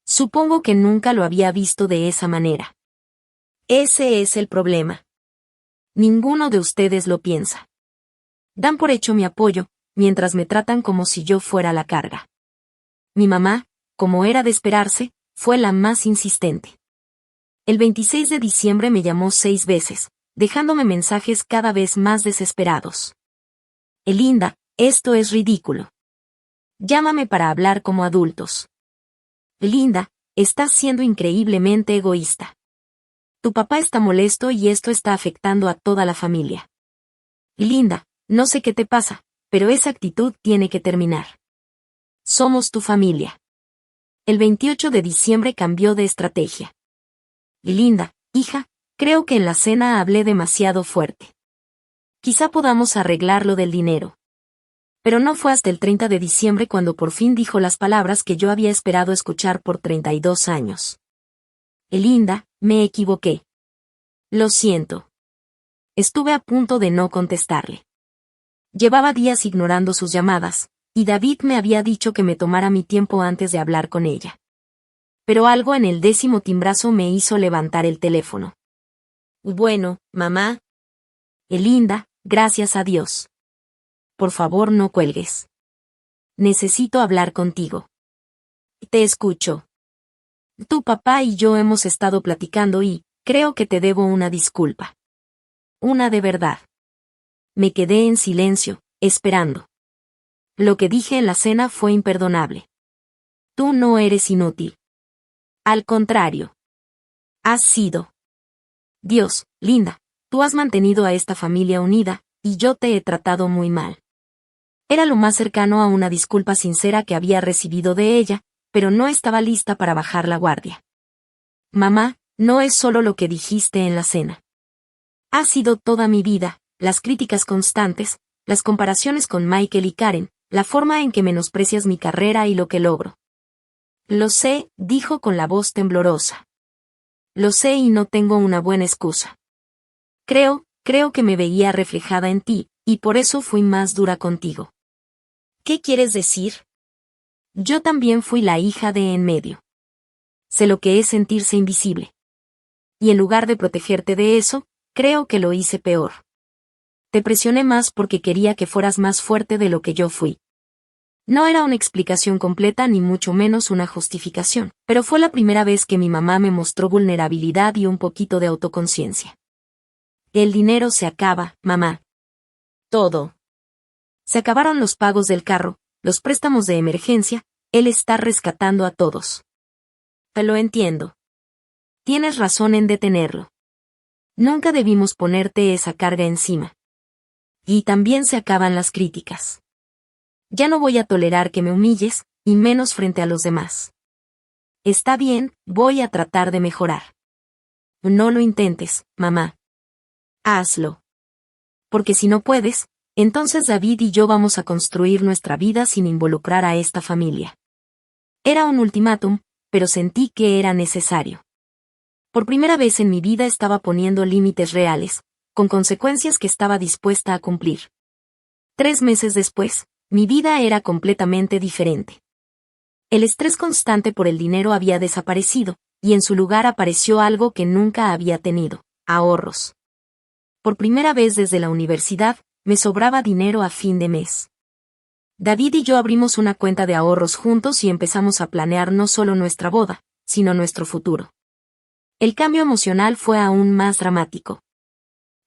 A: Supongo que nunca lo había visto de esa manera. Ese es el problema. Ninguno de ustedes lo piensa. Dan por hecho mi apoyo, mientras me tratan como si yo fuera la carga. Mi mamá, como era de esperarse, fue la más insistente. El 26 de diciembre me llamó 6 veces, dejándome mensajes cada vez más desesperados. Linda, esto es ridículo. Llámame para hablar como adultos. Linda, estás siendo increíblemente egoísta. Tu papá está molesto y esto está afectando a toda la familia. Linda, no sé qué te pasa, pero esa actitud tiene que terminar. Somos tu familia. El 28 de diciembre cambió de estrategia. Linda, hija, creo que en la cena hablé demasiado fuerte. Quizá podamos arreglar lo del dinero. Pero no fue hasta el 30 de diciembre cuando por fin dijo las palabras que yo había esperado escuchar por 32 años. Linda, me equivoqué. Lo siento. Estuve a punto de no contestarle. Llevaba días ignorando sus llamadas, y David me había dicho que me tomara mi tiempo antes de hablar con ella. pero algo en el 10º timbrazo me hizo levantar el teléfono. Bueno, mamá. Linda, gracias a Dios. Por favor, no cuelgues. Necesito hablar contigo. Te escucho. Tu papá y yo hemos estado platicando y creo que te debo una disculpa. Una de verdad. Me quedé en silencio, esperando. Lo que dije en la cena fue imperdonable. Tú no eres inútil. Al contrario. Has sido. Dios, Linda, tú has mantenido a esta familia unida, y yo te he tratado muy mal. Era lo más cercano a una disculpa sincera que había recibido de ella, pero no estaba lista para bajar la guardia. Mamá, no es solo lo que dijiste en la cena. Ha sido toda mi vida, las críticas constantes, las comparaciones con Michael y Karen, la forma en que menosprecias mi carrera y lo que logro. Lo sé, dijo con la voz temblorosa. Lo sé y no tengo una buena excusa. Creo que me veía reflejada en ti, y por eso fui más dura contigo. ¿Qué quieres decir? Yo también fui la hija de en medio. Sé lo que es sentirse invisible. Y en lugar de protegerte de eso, creo que lo hice peor. Te presioné más porque quería que fueras más fuerte de lo que yo fui. No era una explicación completa ni mucho menos una justificación, pero fue la primera vez que mi mamá me mostró vulnerabilidad y un poquito de autoconciencia. El dinero se acaba, mamá. Todo. Se acabaron los pagos del carro, los préstamos de emergencia, él está rescatando a todos. Te lo entiendo. Tienes razón en detenerlo. Nunca debimos ponerte esa carga encima. Y también se acaban las críticas. Ya no voy a tolerar que me humilles, y menos frente a los demás. Está bien, voy a tratar de mejorar. No lo intentes, mamá. Hazlo. Porque si no puedes, entonces David y yo vamos a construir nuestra vida sin involucrar a esta familia. Era un ultimátum, pero sentí que era necesario. Por primera vez en mi vida estaba poniendo límites reales, con consecuencias que estaba dispuesta a cumplir. 3 meses después, mi vida era completamente diferente. El estrés constante por el dinero había desaparecido, y en su lugar apareció algo que nunca había tenido: ahorros. Por primera vez desde la universidad, me sobraba dinero a fin de mes. David y yo abrimos una cuenta de ahorros juntos y empezamos a planear no solo nuestra boda, sino nuestro futuro. El cambio emocional fue aún más dramático.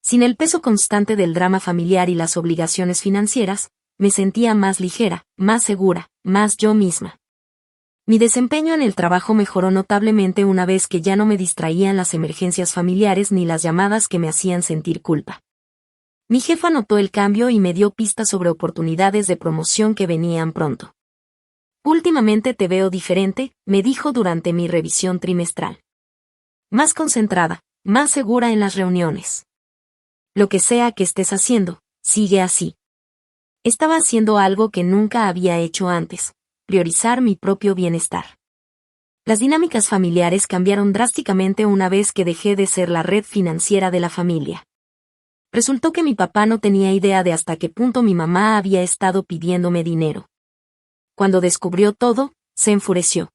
A: Sin el peso constante del drama familiar y las obligaciones financieras, me sentía más ligera, más segura, más yo misma. Mi desempeño en el trabajo mejoró notablemente una vez que ya no me distraían las emergencias familiares ni las llamadas que me hacían sentir culpa. Mi jefa notó el cambio y me dio pistas sobre oportunidades de promoción que venían pronto. Últimamente te veo diferente, me dijo durante mi revisión trimestral. Más concentrada, más segura en las reuniones. Lo que sea que estés haciendo, sigue así. Estaba haciendo algo que nunca había hecho antes: priorizar mi propio bienestar. Las dinámicas familiares cambiaron drásticamente una vez que dejé de ser la red financiera de la familia. Resultó que mi papá no tenía idea de hasta qué punto mi mamá había estado pidiéndome dinero. Cuando descubrió todo, se enfureció.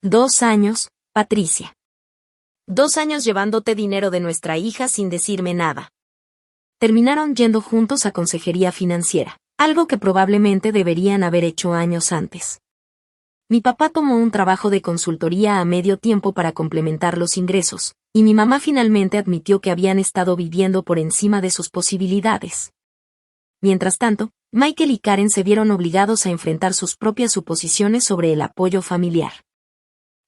A: 2 años, Patricia. 2 años llevándote dinero de nuestra hija sin decirme nada. Terminaron yendo juntos a consejería financiera, algo que probablemente deberían haber hecho años antes. Mi papá tomó un trabajo de consultoría a medio tiempo para complementar los ingresos, y mi mamá finalmente admitió que habían estado viviendo por encima de sus posibilidades. Mientras tanto, Michael y Karen se vieron obligados a enfrentar sus propias suposiciones sobre el apoyo familiar.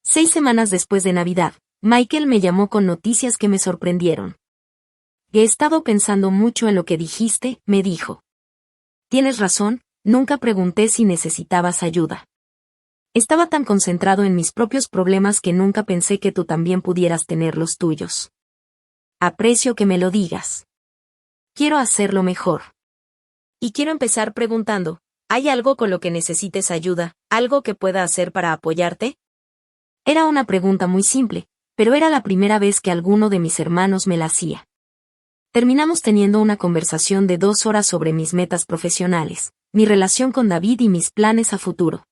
A: 6 semanas después de Navidad, Michael me llamó con noticias que me sorprendieron. He estado pensando mucho en lo que dijiste, me dijo. Tienes razón, nunca pregunté si necesitabas ayuda. Estaba tan concentrado en mis propios problemas que nunca pensé que tú también pudieras tener los tuyos. Aprecio que me lo digas. Quiero hacerlo mejor. Y quiero empezar preguntando, ¿hay algo con lo que necesites ayuda, algo que pueda hacer para apoyarte? Era una pregunta muy simple, pero era la primera vez que alguno de mis hermanos me la hacía. Terminamos teniendo una conversación de 2 horas sobre mis metas profesionales, mi relación con David y mis planes a futuro.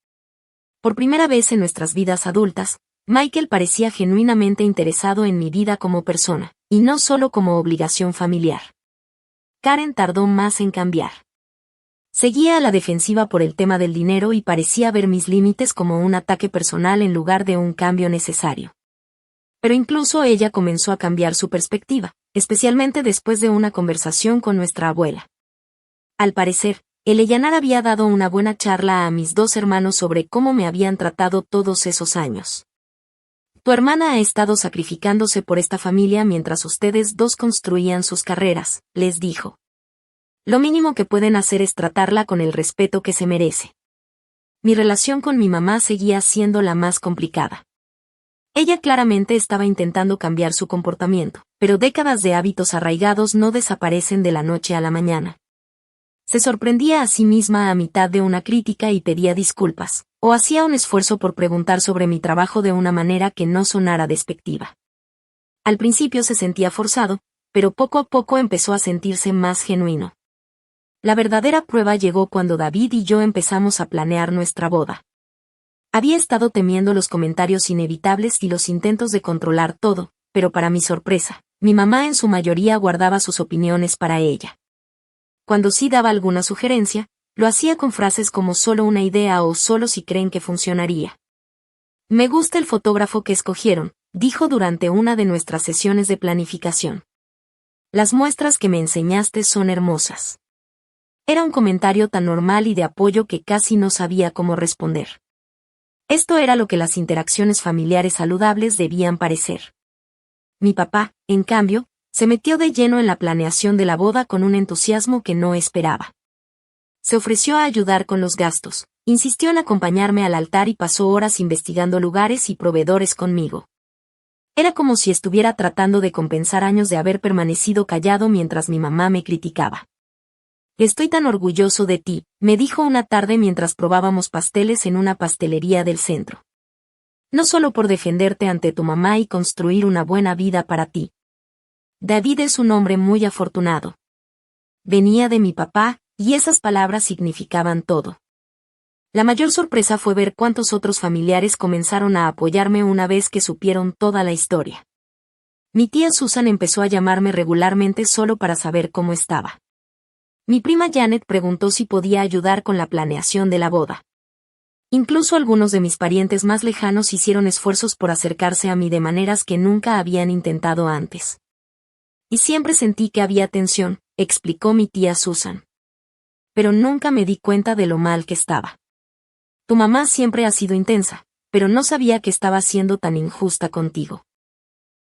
A: Por primera vez en nuestras vidas adultas, Michael parecía genuinamente interesado en mi vida como persona, y no solo como obligación familiar. Karen tardó más en cambiar. Seguía a la defensiva por el tema del dinero y parecía ver mis límites como un ataque personal en lugar de un cambio necesario. Pero incluso ella comenzó a cambiar su perspectiva, especialmente después de una conversación con nuestra abuela. Al parecer, Eleyanar había dado una buena charla a mis dos hermanos sobre cómo me habían tratado todos esos años. Tu hermana ha estado sacrificándose por esta familia mientras ustedes dos construían sus carreras, les dijo. Lo mínimo que pueden hacer es tratarla con el respeto que se merece. Mi relación con mi mamá seguía siendo la más complicada. Ella claramente estaba intentando cambiar su comportamiento, pero décadas de hábitos arraigados no desaparecen de la noche a la mañana. Se sorprendía a sí misma a mitad de una crítica y pedía disculpas, o hacía un esfuerzo por preguntar sobre mi trabajo de una manera que no sonara despectiva. Al principio se sentía forzado, pero poco a poco empezó a sentirse más genuino. La verdadera prueba llegó cuando David y yo empezamos a planear nuestra boda. Había estado temiendo los comentarios inevitables y los intentos de controlar todo, pero para mi sorpresa, mi mamá en su mayoría guardaba sus opiniones para ella. Cuando sí daba alguna sugerencia, lo hacía con frases como solo una idea o solo si creen que funcionaría. Me gusta el fotógrafo que escogieron, dijo durante una de nuestras sesiones de planificación. Las muestras que me enseñaste son hermosas. Era un comentario tan normal y de apoyo que casi no sabía cómo responder. Esto era lo que las interacciones familiares saludables debían parecer. Mi papá, en cambio, se metió de lleno en la planeación de la boda con un entusiasmo que no esperaba. Se ofreció a ayudar con los gastos, insistió en acompañarme al altar y pasó horas investigando lugares y proveedores conmigo. Era como si estuviera tratando de compensar años de haber permanecido callado mientras mi mamá me criticaba. Estoy tan orgulloso de ti, me dijo una tarde mientras probábamos pasteles en una pastelería del centro. No solo por defenderte ante tu mamá y construir una buena vida para ti. David es un hombre muy afortunado. Venía de mi papá, y esas palabras significaban todo. La mayor sorpresa fue ver cuántos otros familiares comenzaron a apoyarme una vez que supieron toda la historia. Mi tía Susan empezó a llamarme regularmente solo para saber cómo estaba. Mi prima Janet preguntó si podía ayudar con la planeación de la boda. Incluso algunos de mis parientes más lejanos hicieron esfuerzos por acercarse a mí de maneras que nunca habían intentado antes. Y siempre sentí que había tensión, explicó mi tía Susan. Pero nunca me di cuenta de lo mal que estaba. Tu mamá siempre ha sido intensa, pero no sabía que estaba siendo tan injusta contigo.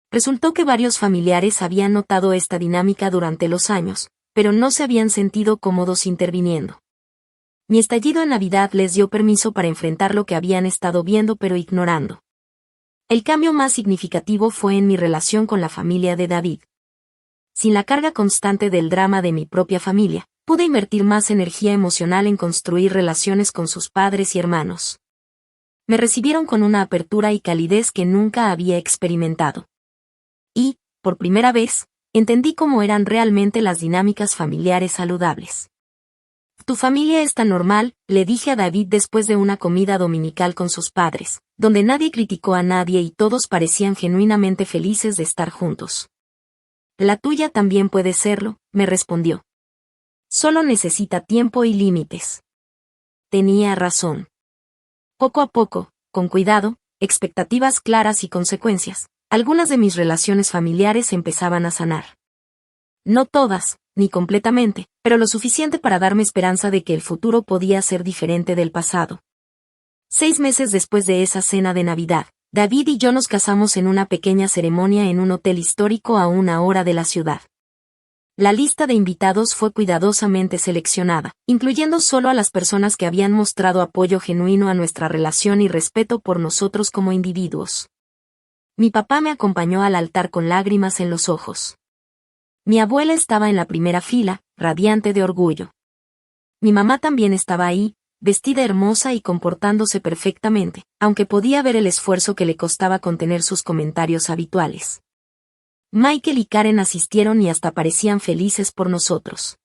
A: Resultó que varios familiares habían notado esta dinámica durante los años, pero no se habían sentido cómodos interviniendo. Mi estallido en Navidad les dio permiso para enfrentar lo que habían estado viendo pero ignorando. El cambio más significativo fue en mi relación con la familia de David. Sin la carga constante del drama de mi propia familia, pude invertir más energía emocional en construir relaciones con sus padres y hermanos. Me recibieron con una apertura y calidez que nunca había experimentado. Y, por primera vez, entendí cómo eran realmente las dinámicas familiares saludables. Tu familia es tan normal, le dije a David después de una comida dominical con sus padres, donde nadie criticó a nadie y todos parecían genuinamente felices de estar juntos. La tuya también puede serlo, me respondió. Solo necesita tiempo y límites. Tenía razón. Poco a poco, con cuidado, expectativas claras y consecuencias, algunas de mis relaciones familiares empezaban a sanar. No todas, ni completamente, pero lo suficiente para darme esperanza de que el futuro podía ser diferente del pasado. 6 meses después de esa cena de Navidad, David y yo nos casamos en una pequeña ceremonia en un hotel histórico a 1 hora de la ciudad. La lista de invitados fue cuidadosamente seleccionada, incluyendo solo a las personas que habían mostrado apoyo genuino a nuestra relación y respeto por nosotros como individuos. Mi papá me acompañó al altar con lágrimas en los ojos. Mi abuela estaba en la primera fila, radiante de orgullo. Mi mamá también estaba ahí, vestida hermosa y comportándose perfectamente, aunque podía ver el esfuerzo que le costaba contener sus comentarios habituales. Michael y Karen asistieron y hasta parecían felices por nosotros.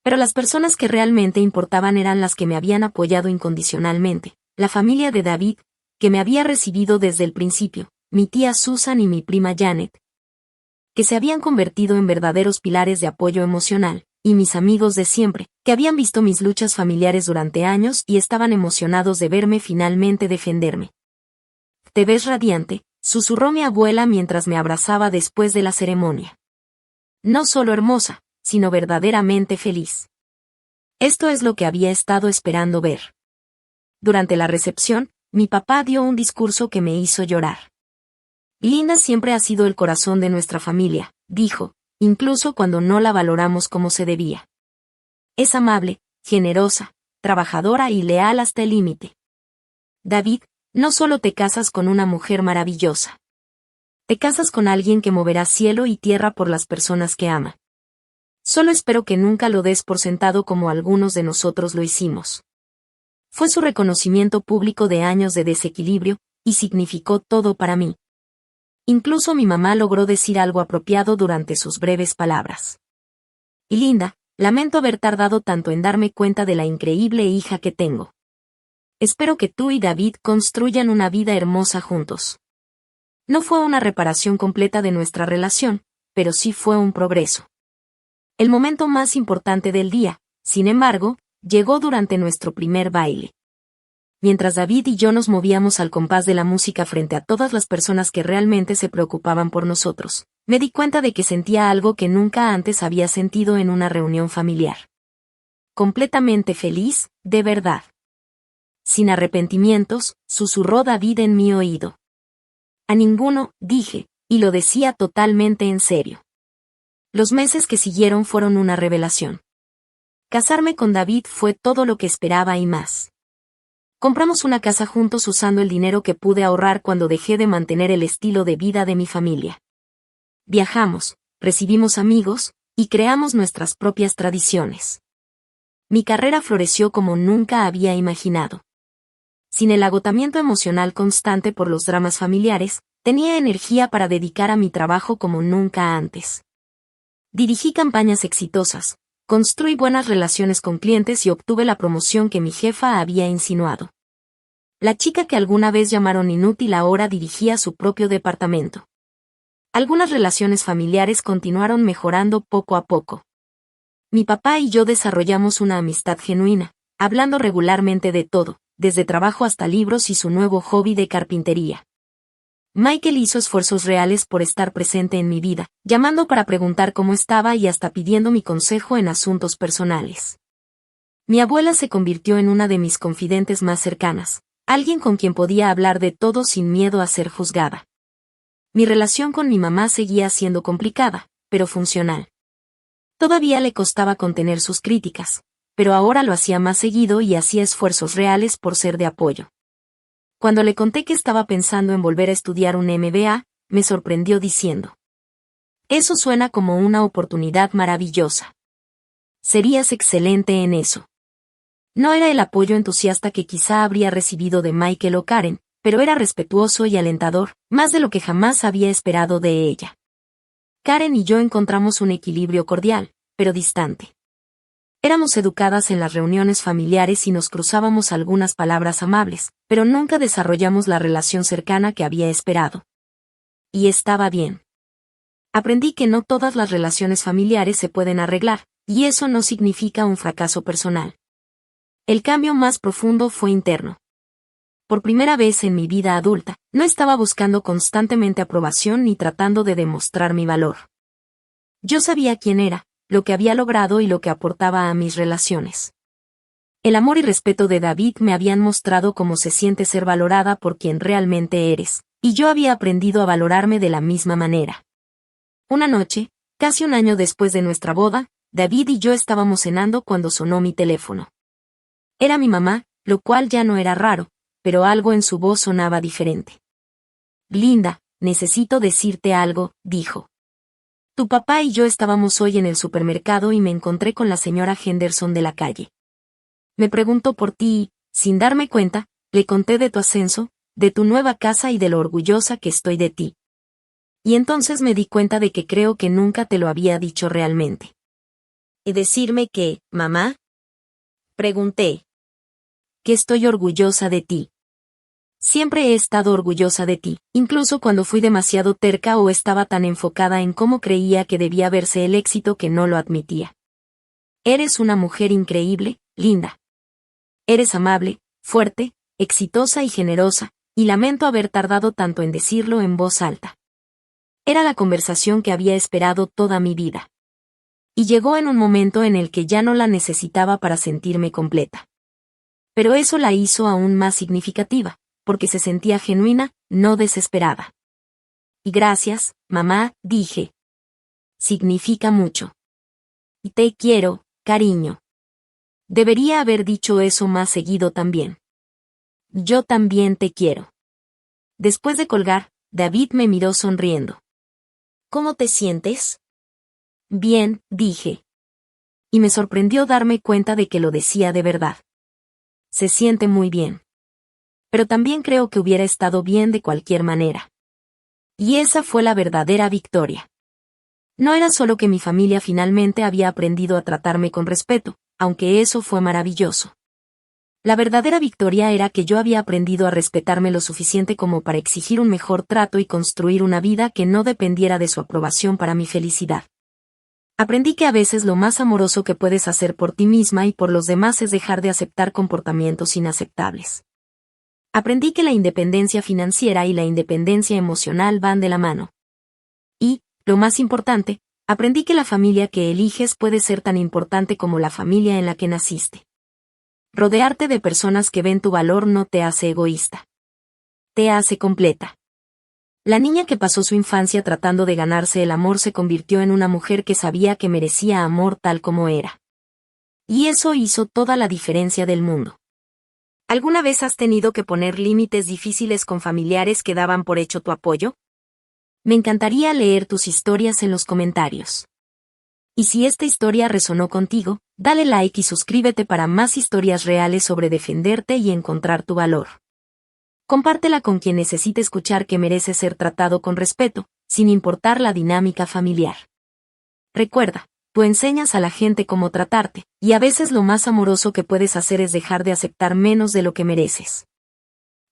A: Pero las personas que realmente importaban eran las que me habían apoyado incondicionalmente, la familia de David, que me había recibido desde el principio, mi tía Susan y mi prima Janet, que se habían convertido en verdaderos pilares de apoyo emocional, y mis amigos de siempre, que habían visto mis luchas familiares durante años y estaban emocionados de verme finalmente defenderme. «Te ves radiante», susurró mi abuela mientras me abrazaba después de la ceremonia. «No solo hermosa, sino verdaderamente feliz». Esto es lo que había estado esperando ver. Durante la recepción, mi papá dio un discurso que me hizo llorar. «Linda siempre ha sido el corazón de nuestra familia», dijo, incluso cuando no la valoramos como se debía. «Es amable, generosa, trabajadora y leal hasta el límite. David, no solo te casas con una mujer maravillosa. Te casas con alguien que moverá cielo y tierra por las personas que ama. Solo espero que nunca lo des por sentado como algunos de nosotros lo hicimos». Fue su reconocimiento público de años de desequilibrio, y significó todo para mí. Incluso mi mamá logró decir algo apropiado durante sus breves palabras. «Y Linda, lamento haber tardado tanto en darme cuenta de la increíble hija que tengo. Espero que tú y David construyan una vida hermosa juntos». No fue una reparación completa de nuestra relación, pero sí fue un progreso. El momento más importante del día, sin embargo, llegó durante nuestro primer baile. Mientras David y yo nos movíamos al compás de la música frente a todas las personas que realmente se preocupaban por nosotros, me di cuenta de que sentía algo que nunca antes había sentido en una reunión familiar. Completamente feliz, de verdad. Sin arrepentimientos, susurró David en mi oído. «A ninguno», dije, y lo decía totalmente en serio. Los meses que siguieron fueron una revelación. Casarme con David fue todo lo que esperaba y más. Compramos una casa juntos usando el dinero que pude ahorrar cuando dejé de mantener el estilo de vida de mi familia. Viajamos, recibimos amigos, y creamos nuestras propias tradiciones. Mi carrera floreció como nunca había imaginado. Sin el agotamiento emocional constante por los dramas familiares, tenía energía para dedicar a mi trabajo como nunca antes. Dirigí campañas exitosas, construí buenas relaciones con clientes y obtuve la promoción que mi jefa había insinuado. La chica que alguna vez llamaron inútil ahora dirigía su propio departamento. Algunas relaciones familiares continuaron mejorando poco a poco. Mi papá y yo desarrollamos una amistad genuina, hablando regularmente de todo, desde trabajo hasta libros y su nuevo hobby de carpintería. Michael hizo esfuerzos reales por estar presente en mi vida, llamando para preguntar cómo estaba y hasta pidiendo mi consejo en asuntos personales. Mi abuela se convirtió en una de mis confidentes más cercanas, alguien con quien podía hablar de todo sin miedo a ser juzgada. Mi relación con mi mamá seguía siendo complicada, pero funcional. Todavía le costaba contener sus críticas, pero ahora lo hacía más seguido y hacía esfuerzos reales por ser de apoyo. Cuando le conté que estaba pensando en volver a estudiar un MBA, me sorprendió diciendo: «Eso suena como una oportunidad maravillosa. Serías excelente en eso». No era el apoyo entusiasta que quizá habría recibido de Michael o Karen, pero era respetuoso y alentador, más de lo que jamás había esperado de ella. Karen y yo encontramos un equilibrio cordial, pero distante. Éramos educadas en las reuniones familiares y nos cruzábamos algunas palabras amables, pero nunca desarrollamos la relación cercana que había esperado. Y estaba bien. Aprendí que no todas las relaciones familiares se pueden arreglar, y eso no significa un fracaso personal. El cambio más profundo fue interno. Por primera vez en mi vida adulta, no estaba buscando constantemente aprobación ni tratando de demostrar mi valor. Yo sabía quién era, lo que había logrado y lo que aportaba a mis relaciones. El amor y respeto de David me habían mostrado cómo se siente ser valorada por quien realmente eres, y yo había aprendido a valorarme de la misma manera. Una noche, casi un año después de nuestra boda, David y yo estábamos cenando cuando sonó mi teléfono. Era mi mamá, lo cual ya no era raro, pero algo en su voz sonaba diferente. «Linda, necesito decirte algo», dijo. «Tu papá y yo estábamos hoy en el supermercado y me encontré con la señora Henderson de la calle. Me preguntó por ti y, sin darme cuenta, le conté de tu ascenso, de tu nueva casa y de lo orgullosa que estoy de ti. Y entonces me di cuenta de que creo que nunca te lo había dicho realmente». «¿Y decirme qué, mamá?», pregunté. «Que estoy orgullosa de ti». Siempre he estado orgullosa de ti, incluso cuando fui demasiado terca o estaba tan enfocada en cómo creía que debía verse el éxito que no lo admitía. Eres una mujer increíble, linda. Eres amable, fuerte, exitosa y generosa, y lamento haber tardado tanto en decirlo en voz alta. Era la conversación que había esperado toda mi vida. Y llegó en un momento en el que ya no la necesitaba para sentirme completa. Pero eso la hizo aún más significativa, porque se sentía genuina, no desesperada. Y gracias, mamá, dije. Significa mucho. Y te quiero, cariño. Debería haber dicho eso más seguido también. Yo también te quiero. Después de colgar, David me miró sonriendo. ¿Cómo te sientes? Bien, dije. Y me sorprendió darme cuenta de que lo decía de verdad. Se siente muy bien. Pero también creo que hubiera estado bien de cualquier manera. Y esa fue la verdadera victoria. No era solo que mi familia finalmente había aprendido a tratarme con respeto, aunque eso fue maravilloso. La verdadera victoria era que yo había aprendido a respetarme lo suficiente como para exigir un mejor trato y construir una vida que no dependiera de su aprobación para mi felicidad. Aprendí que a veces lo más amoroso que puedes hacer por ti misma y por los demás es dejar de aceptar comportamientos inaceptables. Aprendí que la independencia financiera y la independencia emocional van de la mano. Y, lo más importante, aprendí que la familia que eliges puede ser tan importante como la familia en la que naciste. Rodearte de personas que ven tu valor no te hace egoísta. Te hace completa. La niña que pasó su infancia tratando de ganarse el amor se convirtió en una mujer que sabía que merecía amor tal como era. Y eso hizo toda la diferencia del mundo. ¿Alguna vez has tenido que poner límites difíciles con familiares que daban por hecho tu apoyo? Me encantaría leer tus historias en los comentarios. Y si esta historia resonó contigo, dale like y suscríbete para más historias reales sobre defenderte y encontrar tu valor. Compártela con quien necesite escuchar que merece ser tratado con respeto, sin importar la dinámica familiar. Recuerda, tú enseñas a la gente cómo tratarte, y a veces lo más amoroso que puedes hacer es dejar de aceptar menos de lo que mereces.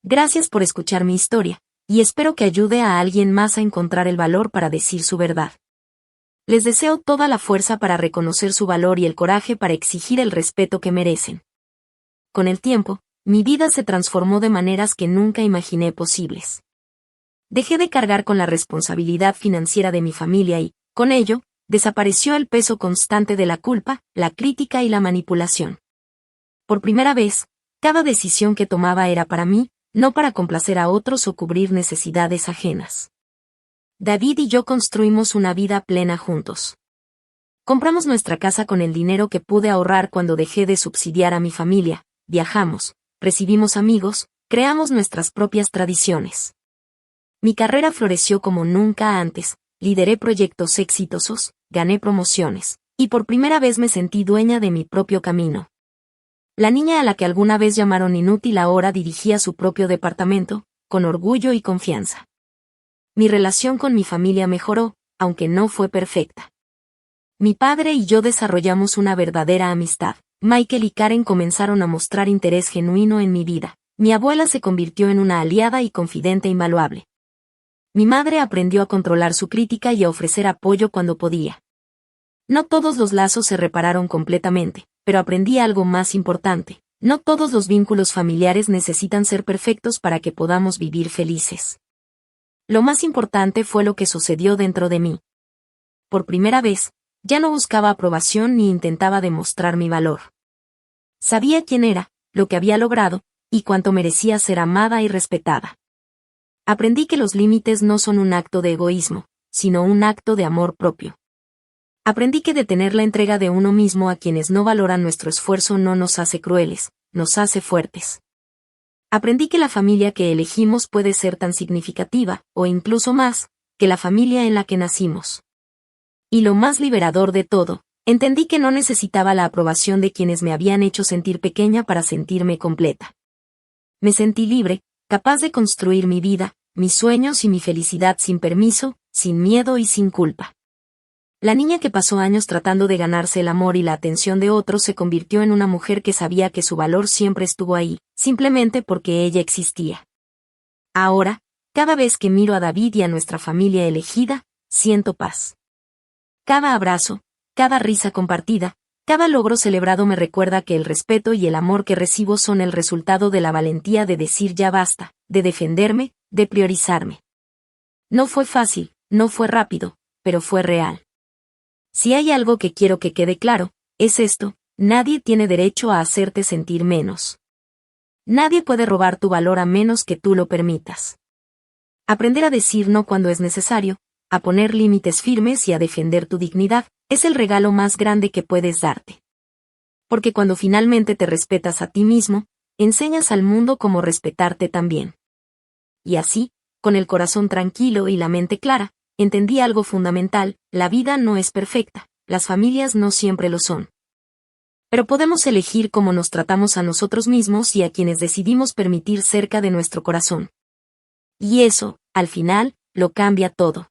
A: Gracias por escuchar mi historia, y espero que ayude a alguien más a encontrar el valor para decir su verdad. Les deseo toda la fuerza para reconocer su valor y el coraje para exigir el respeto que merecen. Con el tiempo, mi vida se transformó de maneras que nunca imaginé posibles. Dejé de cargar con la responsabilidad financiera de mi familia y, con ello, desapareció el peso constante de la culpa, la crítica y la manipulación. Por primera vez, cada decisión que tomaba era para mí, no para complacer a otros o cubrir necesidades ajenas. David y yo construimos una vida plena juntos. Compramos nuestra casa con el dinero que pude ahorrar cuando dejé de subsidiar a mi familia, viajamos, recibimos amigos, creamos nuestras propias tradiciones. Mi carrera floreció como nunca antes, lideré proyectos exitosos, gané promociones, y por primera vez me sentí dueña de mi propio camino. La niña a la que alguna vez llamaron inútil ahora dirigía su propio departamento, con orgullo y confianza. Mi relación con mi familia mejoró, aunque no fue perfecta. Mi padre y yo desarrollamos una verdadera amistad. Michael y Karen comenzaron a mostrar interés genuino en mi vida. Mi abuela se convirtió en una aliada y confidente invaluable. Mi madre aprendió a controlar su crítica y a ofrecer apoyo cuando podía. No todos los lazos se repararon completamente, pero aprendí algo más importante. No todos los vínculos familiares necesitan ser perfectos para que podamos vivir felices. Lo más importante fue lo que sucedió dentro de mí. Por primera vez, ya no buscaba aprobación ni intentaba demostrar mi valor. Sabía quién era, lo que había logrado, y cuánto merecía ser amada y respetada. Aprendí que los límites no son un acto de egoísmo, sino un acto de amor propio. Aprendí que detener la entrega de uno mismo a quienes no valoran nuestro esfuerzo no nos hace crueles, nos hace fuertes. Aprendí que la familia que elegimos puede ser tan significativa, o incluso más, que la familia en la que nacimos. Y lo más liberador de todo, entendí que no necesitaba la aprobación de quienes me habían hecho sentir pequeña para sentirme completa. Me sentí libre, capaz de construir mi vida, mis sueños y mi felicidad sin permiso, sin miedo y sin culpa. La niña que pasó años tratando de ganarse el amor y la atención de otros se convirtió en una mujer que sabía que su valor siempre estuvo ahí, simplemente porque ella existía. Ahora, cada vez que miro a David y a nuestra familia elegida, siento paz. Cada abrazo, cada risa compartida, cada logro celebrado me recuerda que el respeto y el amor que recibo son el resultado de la valentía de decir ya basta, de defenderme, de priorizarme. No fue fácil, no fue rápido, pero fue real. Si hay algo que quiero que quede claro, es esto: nadie tiene derecho a hacerte sentir menos. Nadie puede robar tu valor a menos que tú lo permitas. Aprender a decir no cuando es necesario, a poner límites firmes y a defender tu dignidad, es el regalo más grande que puedes darte. Porque cuando finalmente te respetas a ti mismo, enseñas al mundo cómo respetarte también. Y así, con el corazón tranquilo y la mente clara, entendí algo fundamental: la vida no es perfecta, las familias no siempre lo son. Pero podemos elegir cómo nos tratamos a nosotros mismos y a quienes decidimos permitir cerca de nuestro corazón. Y eso, al final, lo cambia todo.